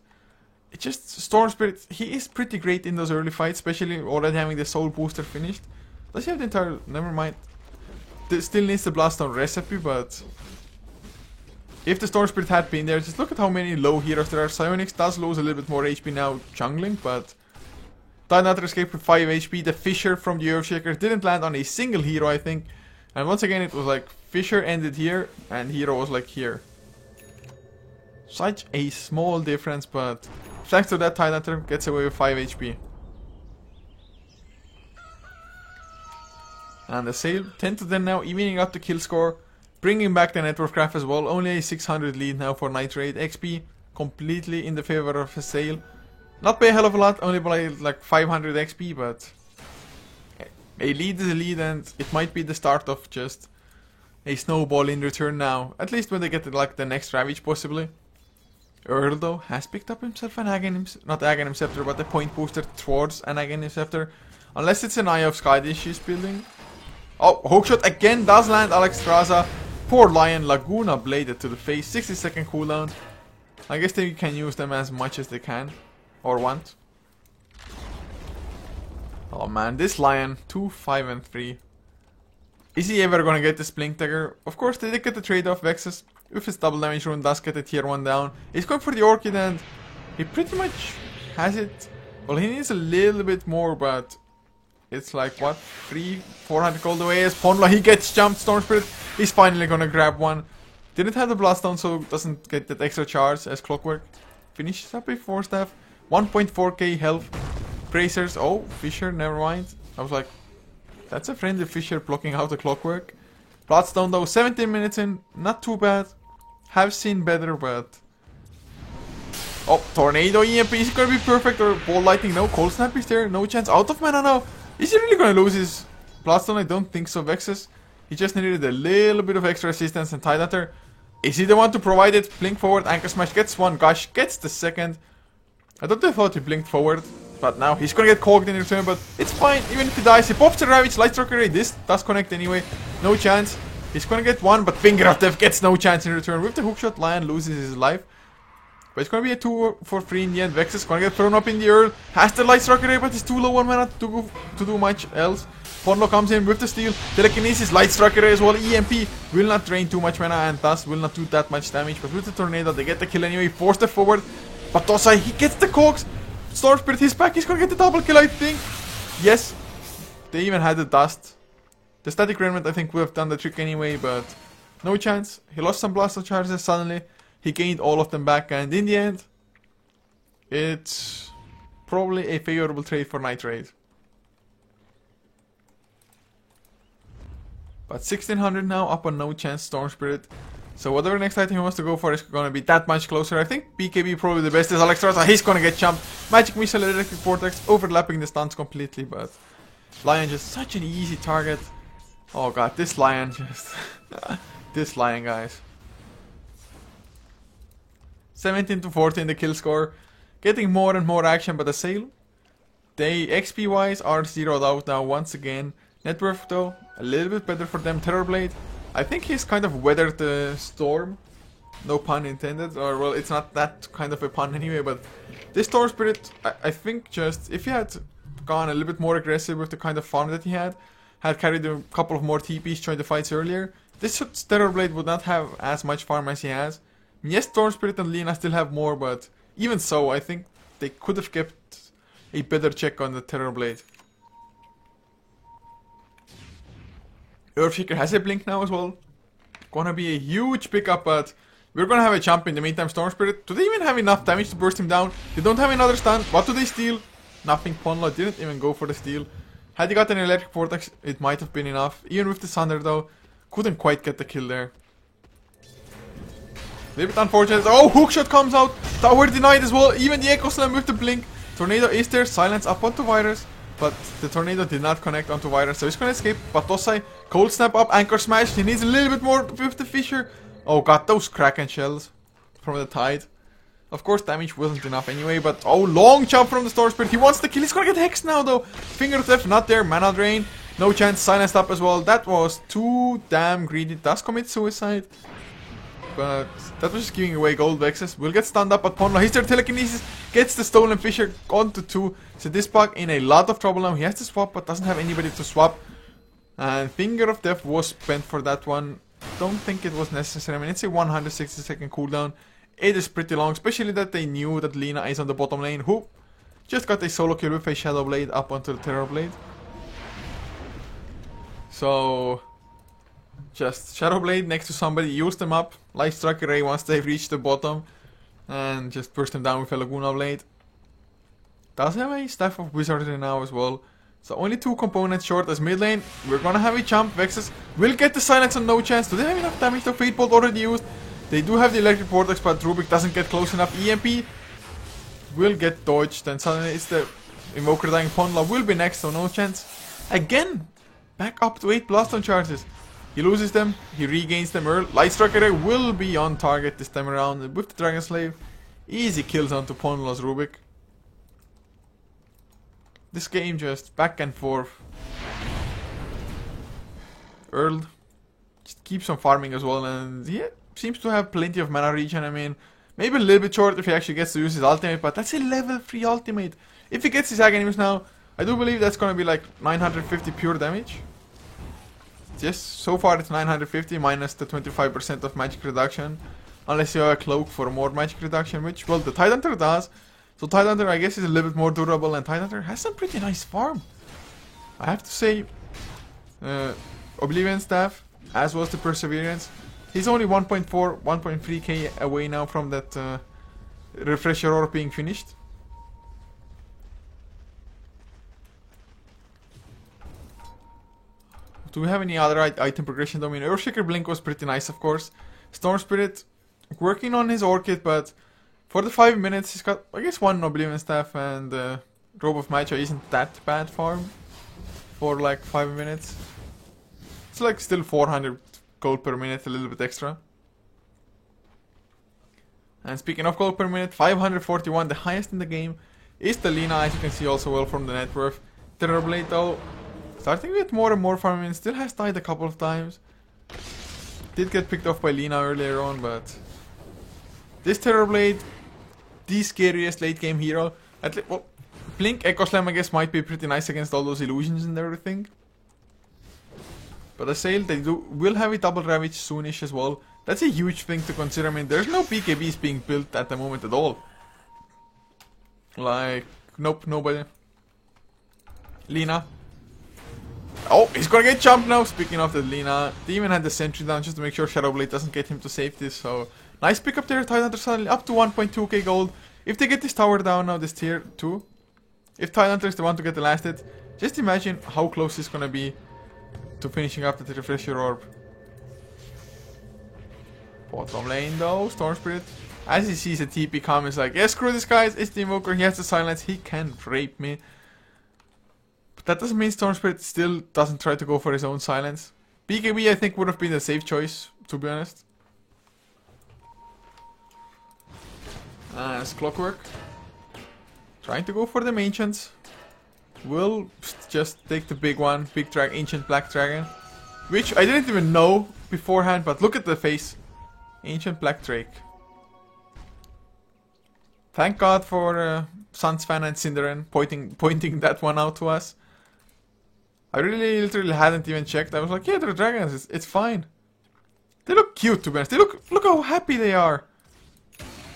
it just... Storm Spirit, he is pretty great in those early fights, especially already having the Soul Booster finished. Does he have the entire... Never mind. Still needs the Blaststone recipe, but... If the Storm Spirit had been there, just look at how many low heroes there are. Psionics does lose a little bit more HP now jungling, but... Tidehunter escaped with 5 HP. The Fisher from the Earthshaker didn't land on a single hero, I think. And once again, it was like Fisher ended here and hero was like here. Such a small difference, but thanks to that, Tidehunter gets away with 5 HP. And the sale 10 to 10 now, evening up the kill score, bringing back the network graph as well. Only a 600 lead now for Night Raid. XP completely in the favor of a sale. Not by a hell of a lot, only by like 500 XP, but a lead is a lead, and it might be the start of just a snowball in return now. At least when they get like the next Ravage possibly. Earl though has picked up himself an not Aghanim Scepter, but a point booster towards an Aghanim Scepter. Unless it's an Eye of Skadi she's building. Oh, hookshot again does land Alexstrasza. Poor Lion, Laguna bladed to the face, 60-second cooldown. I guess they can use them as much as they can. Or want. Oh man, this Lion, 2, 5 and 3. Is he ever gonna get this Blink Dagger? Of course they did get the trade-off. Vexus with his double damage rune does get a tier 1 down. He's going for the Orchid and he pretty much has it. Well, he needs a little bit more, but it's like what, 400 gold away as Ponla, he gets jumped. Storm Spirit is finally gonna grab one. Didn't have the Bloodstone, so doesn't get that extra charge as Clockwork. Finishes up a 4 staff, 1.4k health. Bracers, oh, Fisher, never mind. I was like, that's a friendly Fisher blocking out the Clockwork. Bloodstone though, 17 minutes in, not too bad. Have seen better, but... Oh, Tornado EMP, is it gonna be perfect, or Ball Lightning? No, Cold Snap is there, no chance. Out of mana now. Is he really gonna lose his Bloodstone? I don't think so. Vexus, he just needed a little bit of extra assistance, and Tidehunter, is he the one to provide it? Blink forward, Anchor Smash, gets one, Gush, gets the second. I thought he blinked forward, but now he's gonna get cogged in return, but it's fine. Even if he dies, he pops the Ravage, Lightstrike Array, this does connect anyway, no chance. He's gonna get one, but Finger of Death gets no chance in return. With the hookshot, Lion loses his life. But it's gonna be a 2 for 3 in the end. Vexus gonna get thrown up in the Earl. Has the Lightstrike Array, but he's too low on mana to do much else. Ponlo comes in with the steal. Telekinesis, Lightstrike Array as well. EMP will not drain too much mana and thus will not do that much damage. But with the Tornado, they get the kill anyway. Force step forward. Bartoszai, he gets the cogs. Storm Spirit, he's back. He's gonna get the double kill, I think. Yes. They even had the dust. The Static Remnant, I think, would have done the trick anyway, but no chance. He lost some Blast charges suddenly. He gained all of them back, and in the end, it's probably a favorable trade for Night Raid. But 1600 now, up on no chance, Storm Spirit. So whatever next item he wants to go for is gonna be that much closer. I think BKB probably the best is Alexstrasza. He's gonna get jumped. Magic Missile, Electric Vortex, overlapping the stuns completely, but Lion just such an easy target. Oh god, this Lion just... this Lion, guys. 17 to 14 the kill score. Getting more and more action, but Assail, they XP wise are zeroed out now once again. Net worth though, a little bit better for them. Terrorblade, I think he's kind of weathered the storm. No pun intended, or well, it's not that kind of a pun anyway, but this Storm Spirit, I think just, if he had gone a little bit more aggressive with the kind of farm that he had carried a couple of more TPs, joined the fights earlier, this Terrorblade would not have as much farm as he has. Yes, Storm Spirit and Lina still have more, but even so, I think they could have kept a better check on the Terrorblade. Earthshaker has a blink now as well. Gonna be a huge pickup, but we're gonna have a jump in the meantime. Storm Spirit, do they even have enough damage to burst him down? They don't have another stun. What do they steal? Nothing. Ponlo didn't even go for the steal. Had he got an Electric Vortex, it might have been enough. Even with the Thunder though, couldn't quite get the kill there. A little bit unfortunate. Oh, hookshot comes out. Tower denied as well. Even the Echo Slam with the blink. Tornado is there. Silence up onto Virus. But the Tornado did not connect onto Virus. So he's gonna escape. Batosai. Cold Snap up. Anchor Smash. He needs a little bit more with the Fissure. Oh god, those Kraken shells from the Tide. Of course, damage wasn't enough anyway. But oh, long jump from the Storm Spirit. He wants the kill. He's gonna get hexed now though. Finger of Death not there. Mana Drain. No chance. Silenced up as well. That was too damn greedy. Does commit suicide. But that was just giving away gold Vexes. Will get stunned up at Ponlo. He's there, Telekinesis. Gets the Stolen Fissure onto 2. So this bug in a lot of trouble now. He has to swap, but doesn't have anybody to swap. And Finger of Death was spent for that one. Don't think it was necessary. I mean, it's a 160-second cooldown. It is pretty long, especially that they knew that Lina is on the bottom lane, who just got a solo kill with a Shadow Blade up onto the Terror Blade. So... just Shadow Blade next to somebody, use them up, Light Strike Array once they've reached the bottom, and just burst them down with a Laguna Blade. Does have a Staff of Wizardry now as well. So only 2 components short as mid lane. We're gonna have a jump. Vexes will get the silence on no chance. Do they have enough damage? The Fate Bolt already used. They do have the Electric Vortex, but Rubik doesn't get close enough. EMP will get dodged, and suddenly it's the Invoker dying. Ponla will be next, so no chance. Again, back up to 8 Blast on charges. He loses them, he regains them early. Light Strike Array will be on target this time around with the Dragon Slave. Easy kills onto Ponla's Rubik. This game just back and forth. Earl just keeps on farming as well, and he seems to have plenty of mana regen. I mean, maybe a little bit short if he actually gets to use his ultimate, but that's a level 3 ultimate. If he gets his Aghanim's now, I do believe that's gonna be like 950 pure damage. Yes, so far it's 950 minus the 25% of magic reduction. Unless you have a cloak for more magic reduction, which, well, the Tidehunter does. So Tidehunter, I guess, is a little bit more durable, and Tidehunter has some pretty nice farm. I have to say, Oblivion Staff, as was the Perseverance. He's only 1.4, 1.3k away now from that Refresher Orb being finished. Do we have any other item progression? I mean, Earthshaker Blink was pretty nice, of course. Storm Spirit working on his Orchid, but for the 5 minutes he's got, I guess, 1 Oblivion Staff, and Robe of Magi isn't that bad farm for like 5 minutes. It's like still 400 gold per minute, a little bit extra. And speaking of gold per minute, 541, the highest in the game, is the Lina, as you can see also well from the net worth. Terrorblade though, starting with more and more farming, still has died a couple of times. Did get picked off by Lina earlier on, but this Terrorblade, the scariest late game hero. Well, Blink Echo Slam, I guess, might be pretty nice against all those illusions and everything. But Assail, they will have a double Ravage soonish as well. That's a huge thing to consider. I mean, there's no BKBs being built at the moment at all. Like, nope, nobody. Lina. Oh, he's gonna get jumped now. Speaking of the Lina, they even had the sentry down just to make sure Shadowblade doesn't get him to safety. So, nice pickup there. Tidehunter suddenly up to 1.2k gold. If they get this tower down now, this tier 2, if Tidehunter is the one to get the last hit, just imagine how close he's gonna be to finishing up the Refresher Orb. Bottom lane though, Storm Spirit. As he sees a TP come, he's like, yeah, screw this guys, it's the Invoker, he has the silence, he can rape me. But that doesn't mean Storm Spirit still doesn't try to go for his own silence. BKB I think would have been a safe choice, to be honest. As Clockwork. Trying to go for the Ancients. Will just take the big one, big Ancient Black Dragon. Which I didn't even know beforehand, but look at the face. Ancient Black Drake. Thank God for Sunsfan and Synderen pointing that one out to us. I really literally hadn't even checked. I was like, yeah, they're dragons, it's fine. They look cute, to be honest. Look how happy they are.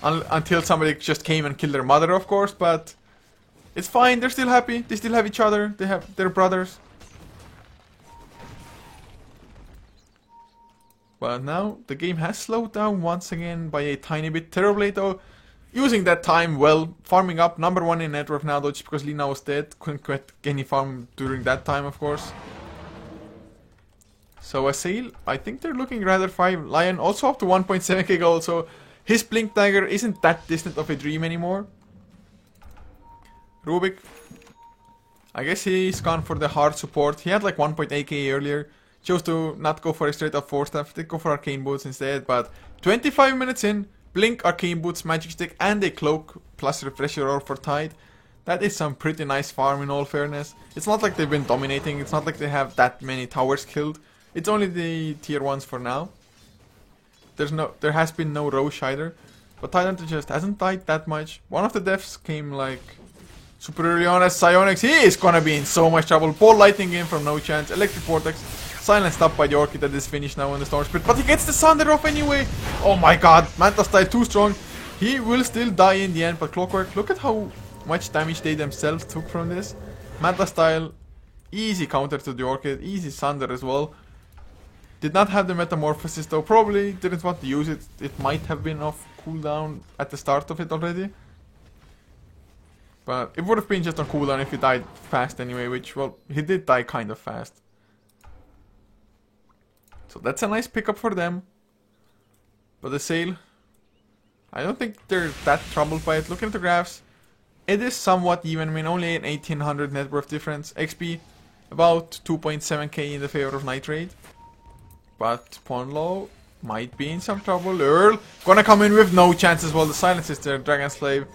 Until somebody just came and killed their mother, of course, but it's fine, they're still happy, they still have each other, they have their brothers. But now the game has slowed down once again by a tiny bit. Terrorblade though, using that time well, farming up, number 1 in net worth now though, just because Lina was dead, couldn't get any farm during that time of course. So Asael, I think they're looking rather fine. Lion also up to 1.7k gold, so his Blink Dagger isn't that distant of a dream anymore. Rubik, I guess he's gone for the hard support. He had like 1.8k earlier. Chose to not go for a straight up 4-staff, did go for Arcane Boots instead, but 25 minutes in, Blink, Arcane Boots, Magic Stick, and a Cloak plus Refresher Orb for Tide. That is some pretty nice farm in all fairness. It's not like they've been dominating, it's not like they have that many towers killed. It's only the tier 1s for now. There has been no Roche either, but Tidehunter just hasn't died that much. One of the deaths came like super early on as Psyonix. He is gonna be in so much trouble. Ball Lightning in from no chance, Electric Vortex. Silenced up by the Orchid that is finished now on the Storm Spirit, but he gets the Sunder off anyway. Oh my god, Manta Style too strong. He will still die in the end, but Clockwork, look at how much damage they themselves took from this. Manta Style, easy counter to the Orchid, easy Sunder as well. Did not have the Metamorphosis though, probably didn't want to use it. It might have been off cooldown at the start of it already. But it would have been just on cooldown if he died fast anyway, which, well, he did die kind of fast. So that's a nice pickup for them. But the Asael, I don't think they're that troubled by it. Looking at the graphs, it is somewhat even. I mean, only an 1800 net worth difference. XP, about 2.7k in the favor of Nitrate. But Ponlo might be in some trouble. Earl, gonna come in with no chance as well. The Silence is there, Dragon Slave.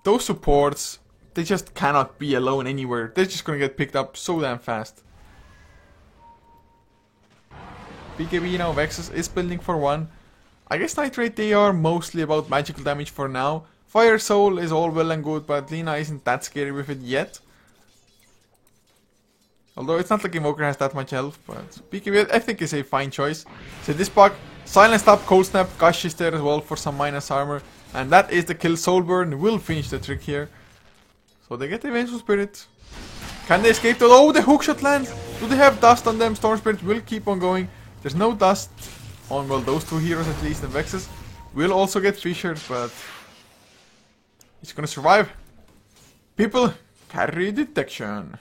Those supports, they just cannot be alone anywhere. They're just gonna get picked up so damn fast. BKB now, Vexus is building for 1. I guess Nitrate, they are mostly about magical damage for now. Fire Soul is all well and good, but Lina isn't that scary with it yet. Although it's not like Invoker has that much health, but BKB I think is a fine choice. So this buck, Silenced up, Cold Snap, Gush is there as well for some minus armor. And that is the kill. Soulburn will finish the trick here. So they get the Vengeful Spirit. Can they escape though? Oh, the hookshot lands! Do they have dust on them? Storm Spirit will keep on going. There's no dust on, well, those two heroes at least. And Vexus will also get fissured, but he's gonna survive. People, carry detection.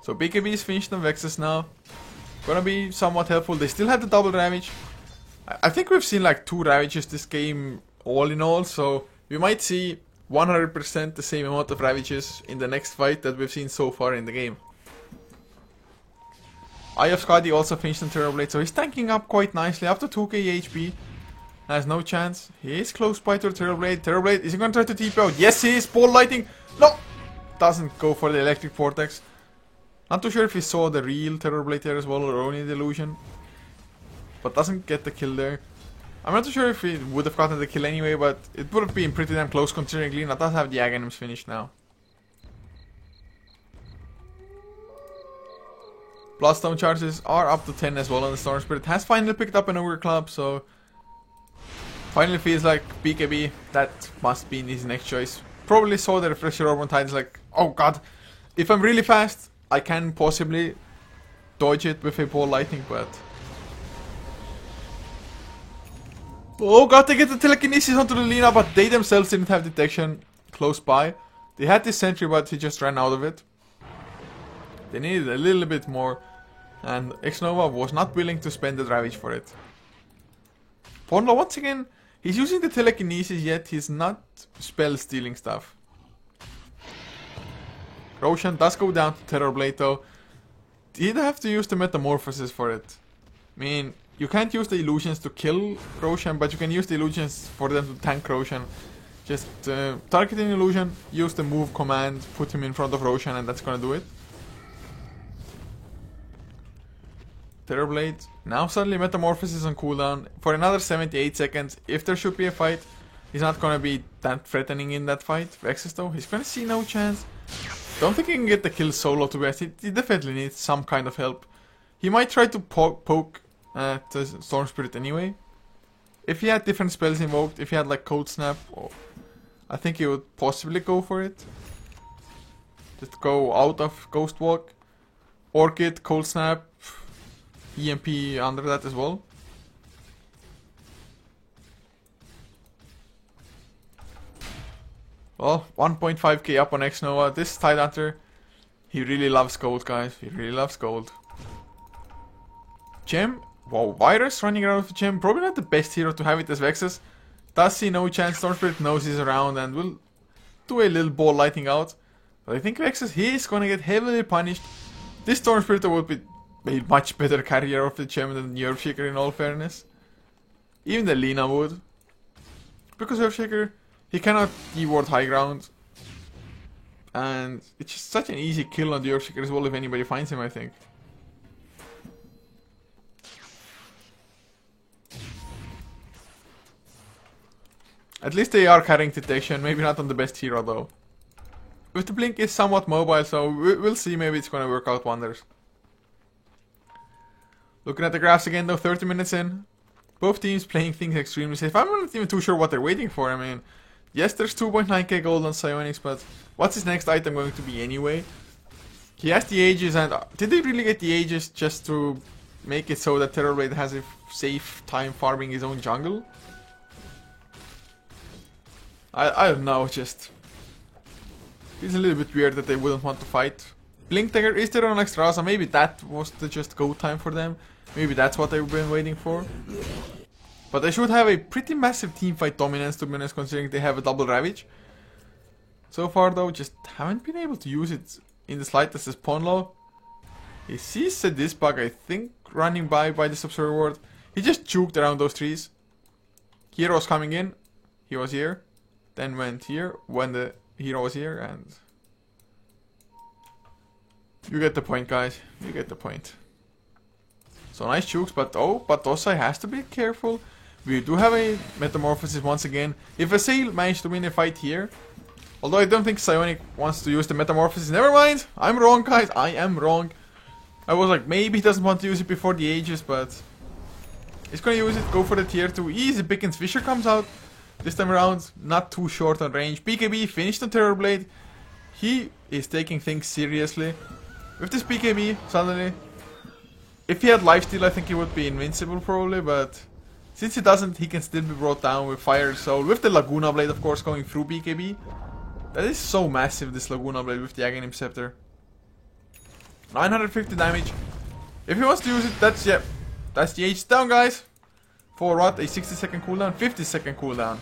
So BKB is finished on Vexus now. Gonna be somewhat helpful. They still had the double Ravage. I think we've seen like 2 Ravages this game all in all, so we might see 100% the same amount of Ravages in the next fight that we've seen so far in the game. Eye of Skadi also finished on Terrorblade, so he's tanking up quite nicely, up to 2k HP. Has no chance. He is close by to Terrorblade. Terrorblade, is he gonna try to TP out? Yes, he is. Ball Lighting. No! Doesn't go for the Electric Vortex. Not too sure if he saw the real Terrorblade there as well, or only the illusion. But doesn't get the kill there. I'm not too sure if he would have gotten the kill anyway, but it would have been pretty damn close considering Lina does have the Aghanims finished now. Bloodstone charges are up to 10 as well on the Storm Spirit. Has finally picked up an Ogre Club, so finally feels like BKB, that must be his next choice. Probably saw the Refresher Orb on Tide, like, oh god, if I'm really fast, I can possibly dodge it with a Ball Lightning, but... oh god, they get the Telekinesis onto the Lina, but they themselves didn't have detection close by. They had this sentry, but he just ran out of it. They needed a little bit more, and Xnova was not willing to spend the Ravage for it. Ponlo, once again, he's using the telekinesis, yet he's not spell stealing stuff. Roshan does go down to Terrorblade though. He'd have to use the Metamorphosis for it. I mean, you can't use the illusions to kill Roshan, but you can use the illusions for them to tank Roshan. Just target an illusion, use the move command, put him in front of Roshan, and that's gonna do it. Terrorblade. Now suddenly Metamorphosis on cooldown for another 78 seconds. If there should be a fight, he's not gonna be that threatening in that fight. Vexus though, he's gonna see no chance. Don't think he can get the kill solo, to be honest. He definitely needs some kind of help. He might try to poke at the Storm Spirit anyway. If he had different spells invoked, if he had like Cold Snap, I think he would possibly go for it. Just go out of Ghost Walk. Orchid, Cold Snap, EMP under that as well. Well, 1.5k up on Xnova. This Tidehunter, he really loves gold, guys. He really loves gold. Gem. Wow, Virus running around with Gem. Probably not the best hero to have it as Vexus. Does see no chance. Storm Spirit knows he's around and will do a little ball lighting out. But I think Vexus, he is gonna get heavily punished. This Storm Spirit would be a much better carrier of the Gem than Earthshaker, in all fairness. Even the Lina would. Because Earthshaker, he cannot keyword high ground. And it's just such an easy kill on the Earthshaker as well if anybody finds him, I think. At least they are carrying detection, maybe not on the best hero though. With the Blink is somewhat mobile, so we'll see, maybe it's gonna work out wonders. Looking at the graphs again though, 30 minutes in. Both teams playing things extremely safe. I'm not even too sure what they're waiting for. I mean, yes, there's 2.9k gold on Psionics, but what's his next item going to be anyway? He has the Aegis, and did they really get the Aegis just to make it so that Terrorblade has a safe time farming his own jungle? I don't know, just... It's a little bit weird that they wouldn't want to fight. Blink Dagger is there on Extrasa, maybe that was the just go time for them. Maybe that's what they've been waiting for. But they should have a pretty massive teamfight dominance, to be honest, considering they have a double Ravage. So far though, just haven't been able to use it in the slightest as Ponlo. He sees this bug, I think, running by this Observer Ward. He just juked around those trees. Hero was coming in, he was here. Then went here when the hero was here, and you get the point, guys. You get the point. So nice jukes, but Osai has to be careful. We do have a Metamorphosis once again. If Asail managed to win a fight here, although I don't think Psionic wants to use the Metamorphosis. Never mind, I'm wrong, guys. I am wrong. I was like, maybe he doesn't want to use it before the Aegis, but he's gonna use it. Go for the tier 2. Easy pickings. Fisher comes out. This time around, not too short on range. BKB finished on Terrorblade. He is taking things seriously. With this BKB, suddenly, if he had lifesteal, I think he would be invincible probably, but since he doesn't, he can still be brought down with Fire Soul. With the Laguna Blade, of course, going through BKB. That is so massive, this Laguna Blade with the Aghanim Scepter. 950 damage. If he wants to use it, that's the Aegis down, guys. For what? A 60-second cooldown? 50-second cooldown.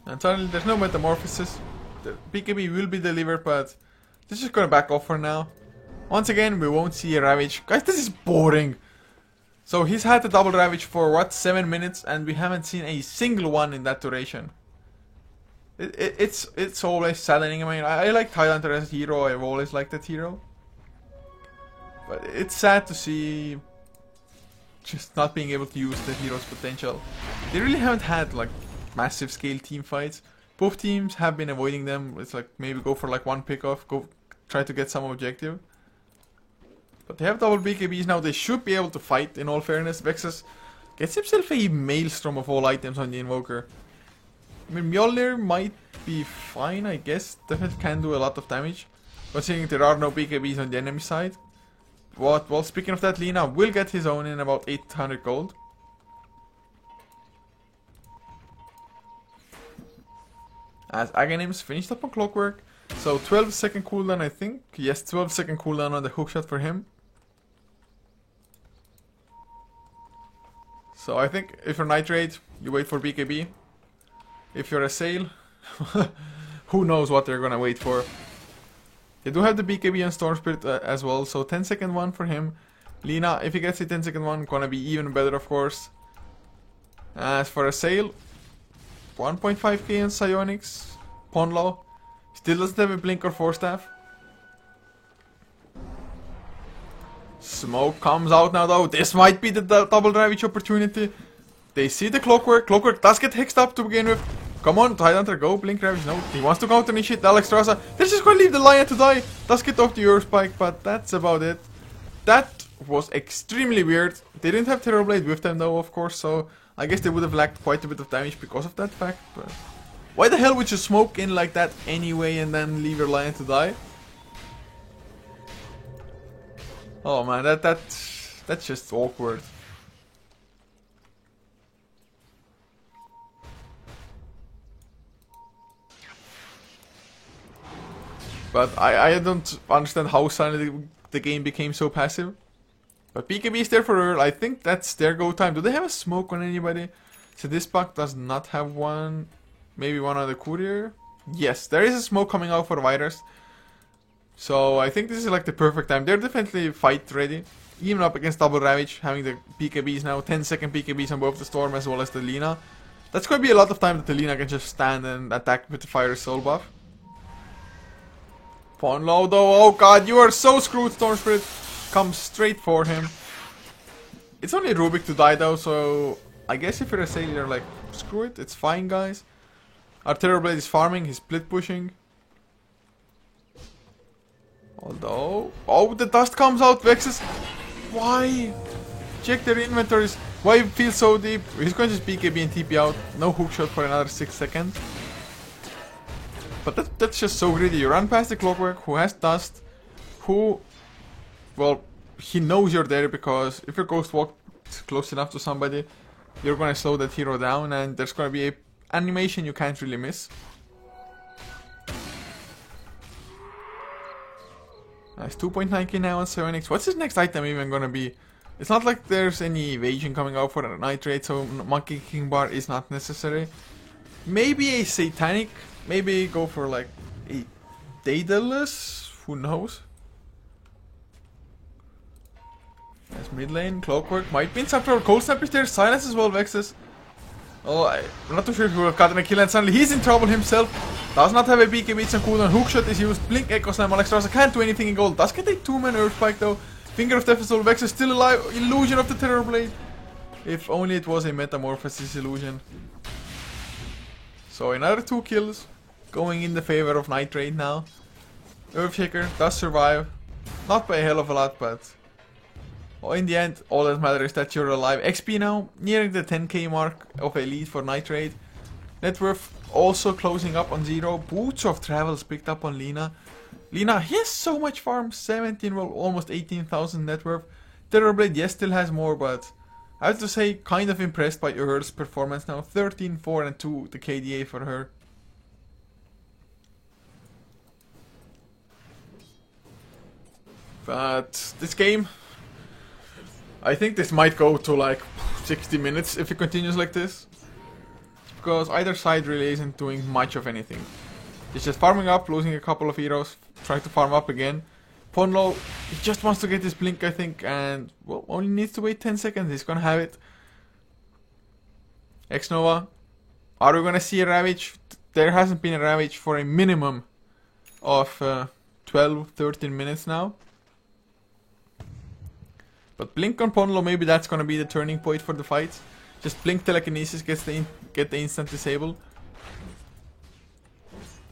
And suddenly there's no Metamorphosis. The BKB will be delivered, but this is gonna back off for now. Once again, we won't see a Ravage. Guys, this is boring. So he's had the double Ravage for what, 7 minutes, and we haven't seen a single one in that duration. It's always saddening. I mean, I like Tidehunter as a hero. I've always liked that hero. But it's sad to see just not being able to use the hero's potential. They really haven't had like massive scale team fights. Both teams have been avoiding them. It's like maybe go for like one pick off, go try to get some objective. But they have double BKBs now. They should be able to fight, in all fairness. Vexus gets himself a Maelstrom of all items on the Invoker. I mean, Mjolnir might be fine, I guess. Definitely can do a lot of damage, considering there are no BKBs on the enemy side. Well, speaking of that, Lina will get his own in about 800 gold. As Aghanims finished up on Clockwork. So 12-second cooldown, I think. Yes, 12-second cooldown on the hookshot for him. So I think if you're Nitrate, you wait for BKB. If you're Assail, who knows what they're gonna wait for. They do have the BKB and Storm Spirit as well, so 10-second one for him. Lina, if he gets the 10-second one, gonna be even better, of course. As for Assail, 1.5k in Psionics. Ponlo still doesn't have a Blink or Force Staff. Smoke comes out now though. This might be the double Ravage opportunity. They see the Clockwork. Clockwork does get hexed up to begin with. Come on, Tidehunter, go. Blink Ravage. No, he wants to counter initiate Alexstrasza. They're just gonna leave the Lion to die. Does get off the Euro Spike, but that's about it. That was extremely weird. They didn't have Terrorblade with them though, of course, so I guess they would have lacked quite a bit of damage because of that fact. But why the hell would you smoke in like that anyway and then leave your Lion to die? Oh man, that's just awkward. But I don't understand how suddenly the game became so passive. But BKB is there for her. I think that's their go time. Do they have a smoke on anybody? So this pack does not have one. Maybe one on the courier. Yes, there is a smoke coming out for Virus. So I think this is like the perfect time. They're definitely fight ready. Even up against Double Ravage, having the BKBs now. 10-second BKBs on both the Storm as well as the Lina. That's going to be a lot of time that the Lina can just stand and attack with the Fire Soul buff. Ponlo though, oh god, you are so screwed. Storm Spirit comes straight for him. It's only Rubik to die though, so I guess if you're a Sailor, you're like, screw it, it's fine guys. Our Terrorblade is farming, he's split pushing. Although, oh, the dust comes out, Vexus. Why? Check their inventories. Why feel so deep? He's going to just BKB and TP out. No hookshot for another 6 seconds. But that's just so greedy. You run past the Clockwork, who has dust, who, well, he knows you're there because if your Ghost walk close enough to somebody, you're gonna slow that hero down, and there's gonna be a animation you can't really miss. Nice, 2.9k now on Psionics. What's his next item even gonna be? It's not like there's any evasion coming out for a Nitrate, so Monkey King Bar is not necessary. Maybe a Satanic. Maybe go for like a Daedalus. Who knows? There's mid lane. Clockwork might be in some trouble. Cold Snap is there. Silence as well, Vexus. Oh, I'm not too sure if he would have gotten a kill, and suddenly he's in trouble himself. Does not have a BKB, it's a cooldown. Hookshot is used. Blink, Echo Slam, Alexstrasza can't do anything in gold. Does get a 2-man Earth Spike though. Finger of Death is all. Vexus still alive. Illusion of the Terrorblade. If only it was a Metamorphosis illusion. So another 2 kills. Going in the favor of Nitrate now. Earthshaker does survive. Not by a hell of a lot, but well, in the end, all that matters is that you're alive. XP now, nearing the 10k mark of Elite for Nitrate. Net worth also closing up on 0. Boots of Travels picked up on Lina. Lina, he has so much farm. 17, well, almost 18,000 net worth. Terrorblade, yes, still has more, but I have to say, kind of impressed by Earl's performance now. 13, 4, and 2, the KDA for her. But this game, I think this might go to like 60 minutes if it continues like this. Because either side really isn't doing much of anything. It's just farming up, losing a couple of heroes, trying to farm up again. Ponlo, he just wants to get his blink, I think, and well, only needs to wait 10 seconds. He's gonna have it. Xnova, are we gonna see a Ravage? There hasn't been a Ravage for a minimum of 12-13 minutes now. But blink on Ponlo, maybe that's gonna be the turning point for the fight. Just blink telekinesis, get the instant disable.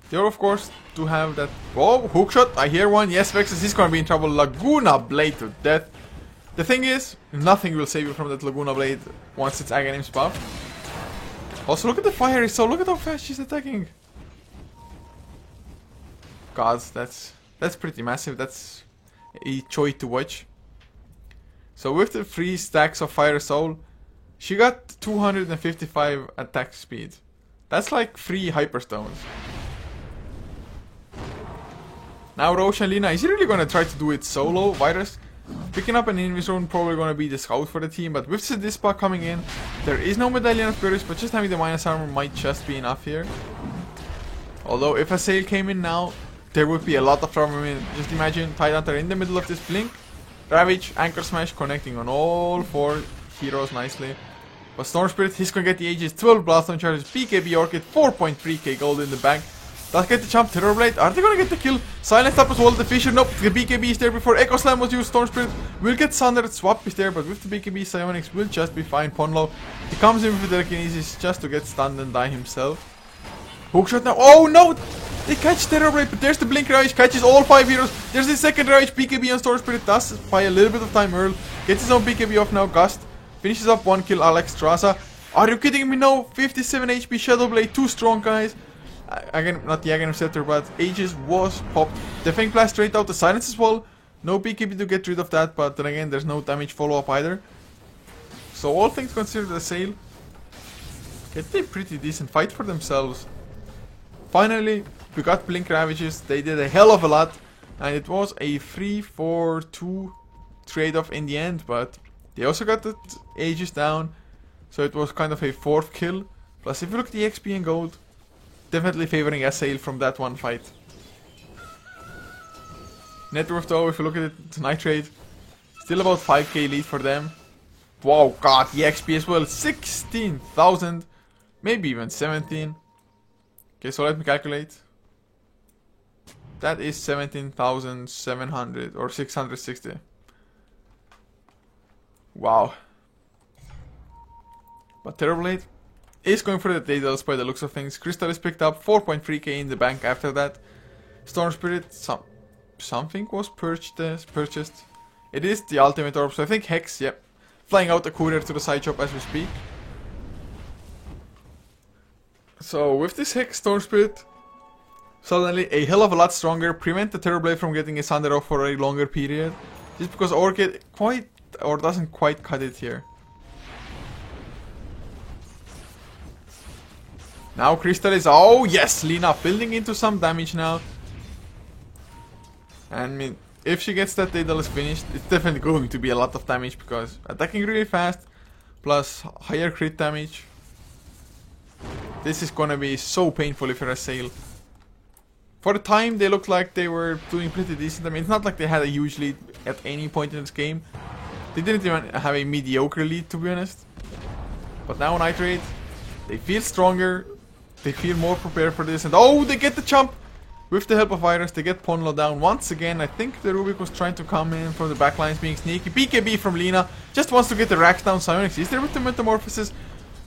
There, of course, to have that. Oh, hookshot! I hear one. Yes, Vexus is gonna be in trouble. Laguna Blade to death. The thing is, nothing will save you from that Laguna Blade once it's Aghanim's buff. Also, look at the fire. So look at how fast she's attacking. God, that's pretty massive. That's a joy to watch. So with the 3 stacks of Fire Soul, she got 255 attack speed. That's like 3 Hyperstones. Now Roche and Lina, is he really gonna try to do it solo? Virus picking up an Invis probably gonna be the scout for the team, but with Sidispa coming in, there is no Medallion of Purus, but just having the minus armor might just be enough here. Although if a sale came in now, there would be a lot of trouble. I mean, just imagine Tidehunter in the middle of this blink, Ravage, Anchor Smash connecting on all 4 heroes nicely. But Storm Spirit, he's gonna get the Aegis, 12 Blaststone charges, BKB Orchid, 4.3k gold in the bank. Does get the jump, Terrorblade, are they gonna get the kill? Silence up as well, the Fisher, nope, the BKB is there before Echo Slam was used, Storm Spirit will get sundered, Swap is there, but with the BKB, Psionics will just be fine. Ponlo, he comes in with the telekinesis just to get stunned and die himself. Hookshot now, oh no! They catch Terrorblade, but there's the Blink Ravage, catches all 5 heroes, there's the second Ravage, BKB on Storm Spirit, does buy a little bit of time. Earl gets his own BKB off now, Gust finishes up 1 kill, Alex Traza. Are you kidding me? No, 57 HP, Shadowblade, too strong guys. Again, not the Aghanim Scepter, but Aegis was popped. The Fang Blast straight out, the Silence as well. No BKB to get rid of that, but then again, there's no damage follow-up either. So all things considered, the sale get a pretty decent fight for themselves. Finally, we got Blink Ravages, they did a hell of a lot, and it was a 3-4-2 trade-off in the end, but they also got the Aegis down, so it was kind of a 4th kill. Plus, if you look at the XP and gold, definitely favoring Asael from that one fight. Net worth though, if you look at it, Nitrate, still about 5k lead for them. Wow, god, the XP as well, 16,000, maybe even 17. Okay, so let me calculate. That is 17,700 or 660. Wow. But Terrorblade is going for the Daedalus by the looks of things. Crystal is picked up, 4.3k in the bank after that. Storm Spirit, something was purchased. It is the ultimate orb, so I think Hex, yep. Flying out the courier to the side shop as we speak. So with this Hex, Storm Spirit, suddenly a hell of a lot stronger, prevent the Terrorblade from getting his under off for a longer period. Just because Orchid doesn't quite cut it here. Now Crystal is, oh yes, Lina building into some damage now. And I mean, if she gets that Daedalus finished, it's definitely going to be a lot of damage because attacking really fast, plus higher crit damage. This is gonna be so painful if you're Asael. For the time, they looked like they were doing pretty decent. I mean, it's not like they had a huge lead at any point in this game. They didn't even have a mediocre lead, to be honest. But now Nitrate, they feel stronger. They feel more prepared for this, and oh, they get the jump! With the help of Virus, they get Ponlo down once again. I think the Rubik was trying to come in from the backlines being sneaky. BKB from Lina, just wants to get the racks down. Psionics is there with the Metamorphosis,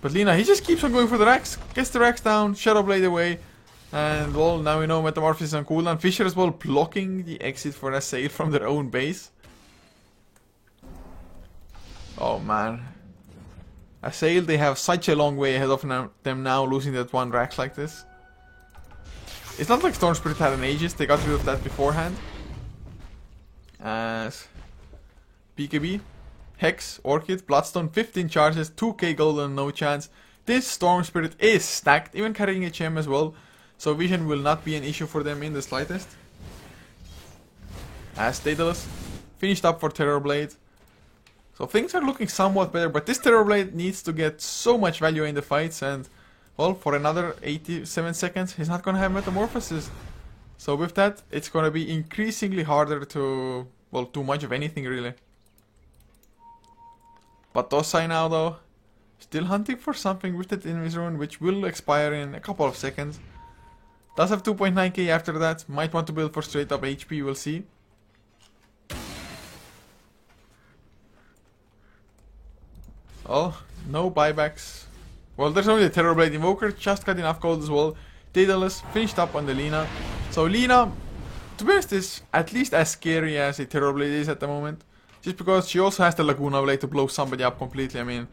but Lina, he just keeps on going for the racks. Gets the racks down, Shadowblade away, and well, now we know Metamorphosis on cooldown. Fisher as well blocking the exit for Asael from their own base. Oh man. Asael, they have such a long way ahead of them now, losing that one rack like this. It's not like Storm Spirit had an Aegis, they got rid of that beforehand. As BKB, Hex, Orchid, Bloodstone, 15 charges, 2k gold and no chance. This Storm Spirit is stacked, even carrying HM as well. So vision will not be an issue for them in the slightest. As Daedalus finished up for Terrorblade. So things are looking somewhat better, but this Terrorblade needs to get so much value in the fights, and well, for another 87 seconds, he's not gonna have Metamorphosis. So with that, it's gonna be increasingly harder to, well, do much of anything really. But Dosai now though, still hunting for something with that Invis Rune, which will expire in a couple of seconds. Does have 2.9k after that, might want to build for straight up HP, we'll see. Oh, no buybacks. Well, there's only the Terrorblade Invoker, just got enough gold as well. Daedalus finished up on the Lina. So Lina, to be honest, is at least as scary as a Terrorblade is at the moment. Just because she also has the Laguna Blade to blow somebody up completely. I mean,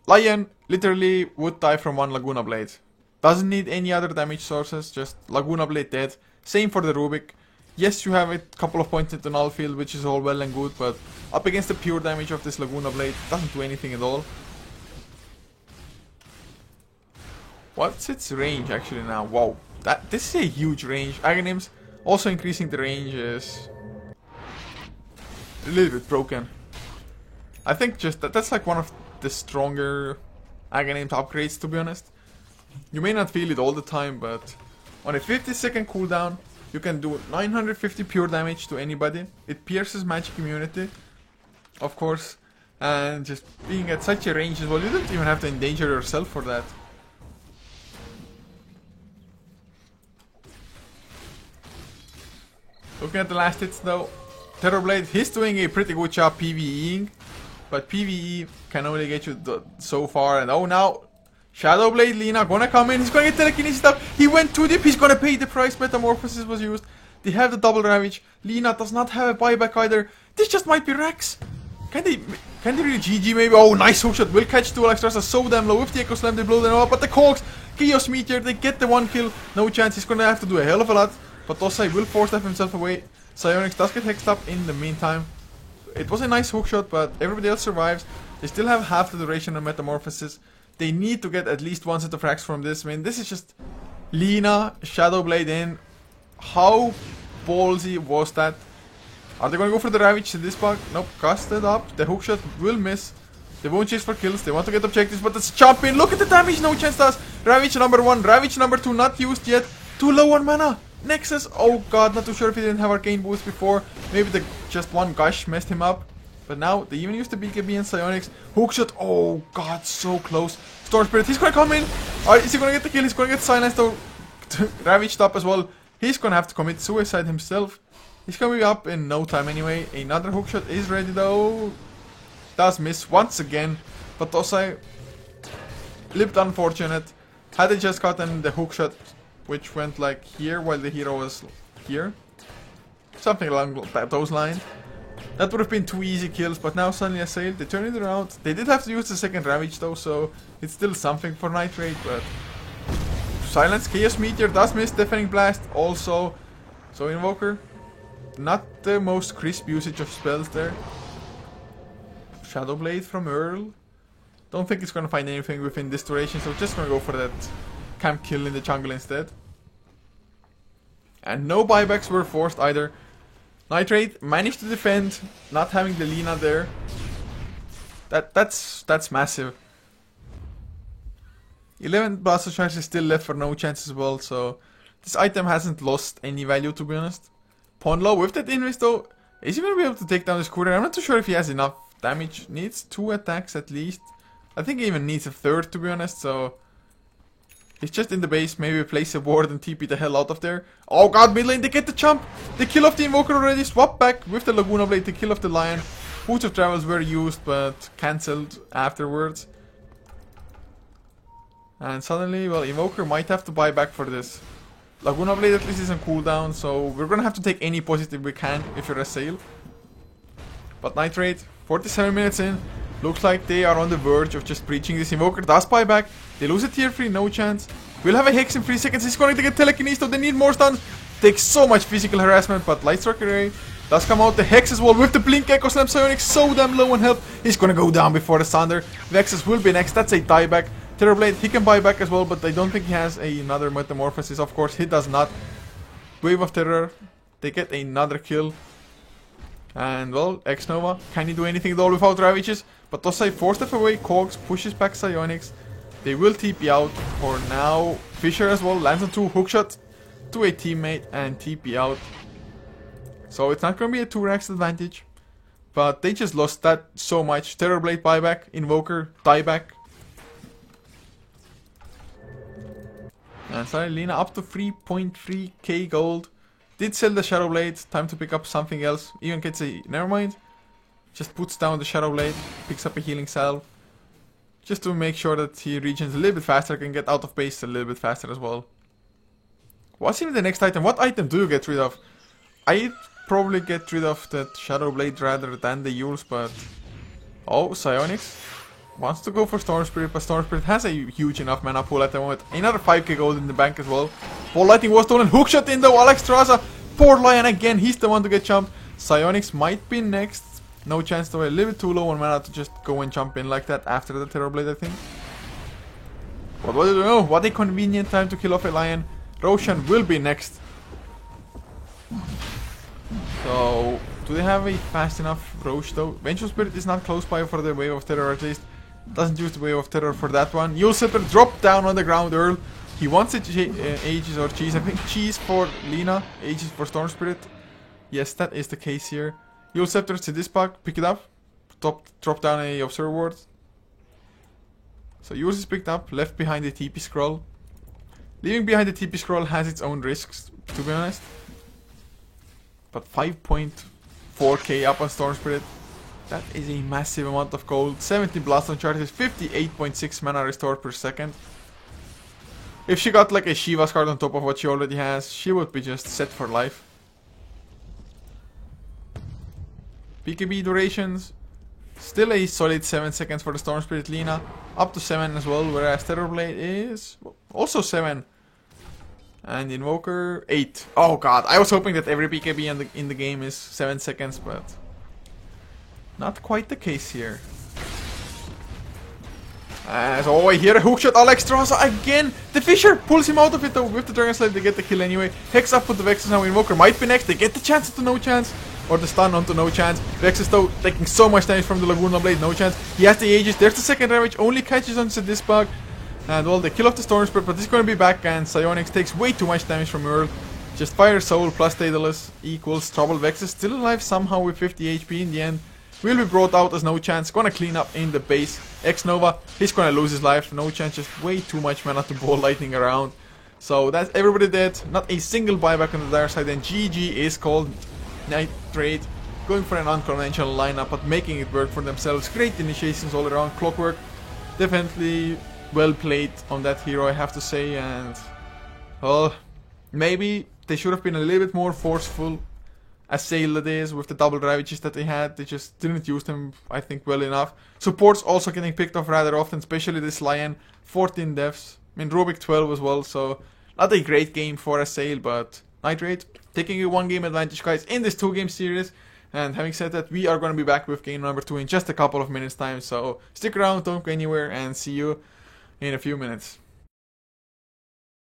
Lion literally would die from one Laguna Blade. Doesn't need any other damage sources, just Laguna Blade dead. Same for the Rubik. Yes, you have a couple of points into null field, which is all well and good, but up against the pure damage of this Laguna Blade, doesn't do anything at all. What's its range actually now? Wow, this is a huge range. Aghanims Also increasing the range is a little bit broken. I think just that's like one of the stronger Aghanim's upgrades, to be honest. You may not feel it all the time, but on a 50-second cooldown, you can do 950 pure damage to anybody. It pierces magic immunity, of course, and just being at such a range as well, you don't even have to endanger yourself for that. Looking at the last hits though, Terrorblade, he's doing a pretty good job PvEing, but PvE can only get you so far. And oh, now Shadowblade Lina gonna come in, he's gonna get telekinesis up, he went too deep, he's gonna pay the price, Metamorphosis was used, they have the double Ravage, Lina does not have a buyback either, this just might be Rex. Can they really GG maybe? Oh, nice hookshot, will catch two Alexstrasza so damn low, with the Echo Slam they blow them up, but the Cogs, Chaos Meteor, they get the one kill, no chance, he's gonna have to do a hell of a lot, but Tosai will force himself away. Psyonix does get hexed up in the meantime. It was a nice hookshot, but everybody else survives. They still have half the duration of Metamorphosis. They need to get at least one set of racks from this. I mean, this is just Lina, Shadowblade in. How ballsy was that? Are they going to go for the Ravage in this bug? Nope, casted up. The hookshot will miss. They won't chase for kills. They want to get objectives, but let's jump in. Look at the damage. No chance does. Ravage number 1, Ravage number 2 not used yet. Too low on mana. Nexus, oh god, not too sure if he didn't have Arcane Boost before. Maybe the just one gush messed him up. But now, they even used the BKB and Psyonix. Hookshot, oh god, so close. Storm Spirit, he's gonna come in. Alright, is he gonna get the kill? He's gonna get silenced though. Ravaged up as well. He's gonna have to commit suicide himself. He's gonna be up in no time anyway. Another hookshot is ready though. Does miss once again. But Tosai lived unfortunate. Had they just gotten the hookshot, which went like here while the hero was here. Something along those lines. That would have been 2 easy kills, but now suddenly Assailed, they turn it around. They did have to use the second Ravage though, so it's still something for Nitrate, but Silence, Chaos Meteor does miss, Deafening Blast also. So Invoker, not the most crisp usage of spells there. Shadowblade from Earl. Don't think it's gonna find anything within this duration, so just gonna go for that camp kill in the jungle instead. And no buybacks were forced either. Nitrate managed to defend, not having the Lina there. That's massive. 11 Blaster Charge is still left for no chance as well, so this item hasn't lost any value, to be honest. Ponlo with that Invis though, is he gonna be able to take down this courier? I'm not too sure if he has enough damage. Needs 2 attacks at least. I think he even needs a 3rd, to be honest, so he's just in the base, maybe place a ward and TP the hell out of there. Oh god, mid lane, they get the jump! They kill off the Invoker already, swap back with the Laguna Blade to kill off the Lion. Boots of Travels were used, but cancelled afterwards. And suddenly, well, Invoker might have to buy back for this. Laguna Blade at least is on cooldown, so we're gonna have to take any positive we can if you're Assailed. But Nitrate, 47 minutes in, looks like they are on the verge of just breaching this. Invoker does buy back. They lose a tier 3, no chance. We'll have a Hex in 3 seconds. He's going to get telekinesis, so they need more stuns. Takes so much physical harassment, but Lightstrike Array does come out. The Hex as well with the Blink Echo Slam. Psyonix so damn low on health. He's going to go down before the Thunder. Vexus will be next. That's a dieback. Terrorblade, he can buy back as well, but I don't think he has another Metamorphosis. Of course, he does not. Wave of Terror. They get another kill. And well, X-Nova, can he do anything at all without Ravages? But Tosai forced them away, Cogs pushes back Psyonix. They will TP out for now. Fisher as well, lands on 2 hookshot to a teammate and TP out. So it's not going to be a 2 racks advantage. But they just lost that so much. Terrorblade buyback, Invoker dieback. And sorry, Lina up to 3.3k gold. Did sell the Shadowblade, time to pick up something else. Even gets a, nevermind. Just puts down the Shadowblade, picks up a healing salve. Just to make sure that he regens a little bit faster, can get out of base a little bit faster as well. What's even the next item? What item do you get rid of? I'd probably get rid of that Shadowblade rather than the Yules, but... Oh, Psyonix wants to go for Storm Spirit, but Storm Spirit has a huge enough mana pool at the moment. Another 5k gold in the bank as well. Ball Lightning was stolen, hookshot in though, Alexstrasza. Poor Lion again, he's the one to get jumped. Psyonix might be next. No chance though, a little bit too low on mana to just go and jump in like that after the Terrorblade, I think. But what do you know? What a convenient time to kill off a Lion. Roshan will be next. So, do they have a fast enough Roche though? Vengeful Spirit is not close by for the Wave of Terror at least. Doesn't use the Wave of Terror for that one. Yule Scepter dropped down on the ground, Earl. He wants it Aegis or Cheese. I think Cheese for Lina, Aegis for Storm Spirit. Yes, that is the case here. Yule Scepter to this pack, pick it up. Drop down a Observer Ward. So yours is picked up, left behind the TP Scroll. Leaving behind the TP Scroll has its own risks, to be honest. But 5.4k up on Storm Spirit. That is a massive amount of gold. 17 Blast on charges, 58.6 mana restored per second. If she got like a Shiva's card on top of what she already has, she would be just set for life. BKB durations, still a solid 7 seconds for the Storm Spirit Lina. Up to 7 as well, whereas Terrorblade is also 7. And Invoker 8. Oh god, I was hoping that every BKB in the game is 7 seconds, but not quite the case here. So I hear a hookshot, Alexstrasza again! The Fisher pulls him out of it though with the Dragon Slave, they get the kill anyway. Hex up with the Vexus now, Invoker might be next, they get the chance to no chance. Or the stun onto no chance. Vexus though taking so much damage from the Laguna Blade, no chance. He has the Aegis, there's the second damage, only catches on this bug. And well, they kill off the Storm Spirit, but this is going to be back, and Psionics takes way too much damage from Earl. Just Fire Soul plus Daedalus equals Trouble. Vexus still alive somehow with 50 HP in the end. Will be brought out as no chance, gonna clean up in the base. X-Nova, he's gonna lose his life, no chance, just way too much mana to ball lightning around. So that's everybody dead, not a single buyback on the dire side, and GG is called. Nitrate going for an unconventional lineup, but making it work for themselves. Great initiations all around. Clockwork definitely well played on that hero, I have to say, and well, maybe they should have been a little bit more forceful Assail it is with the double Ravages that they had. They just didn't use them, I think, well enough. Supports also getting picked off rather often, especially this Lion. 14 deaths. I mean, Rubik 12 as well, so not a great game for Assail, but Nitrate taking a 1-game advantage, guys, in this 2-game series. And having said that, we are going to be back with game number 2 in just a couple of minutes time, so stick around, don't go anywhere, and see you in a few minutes.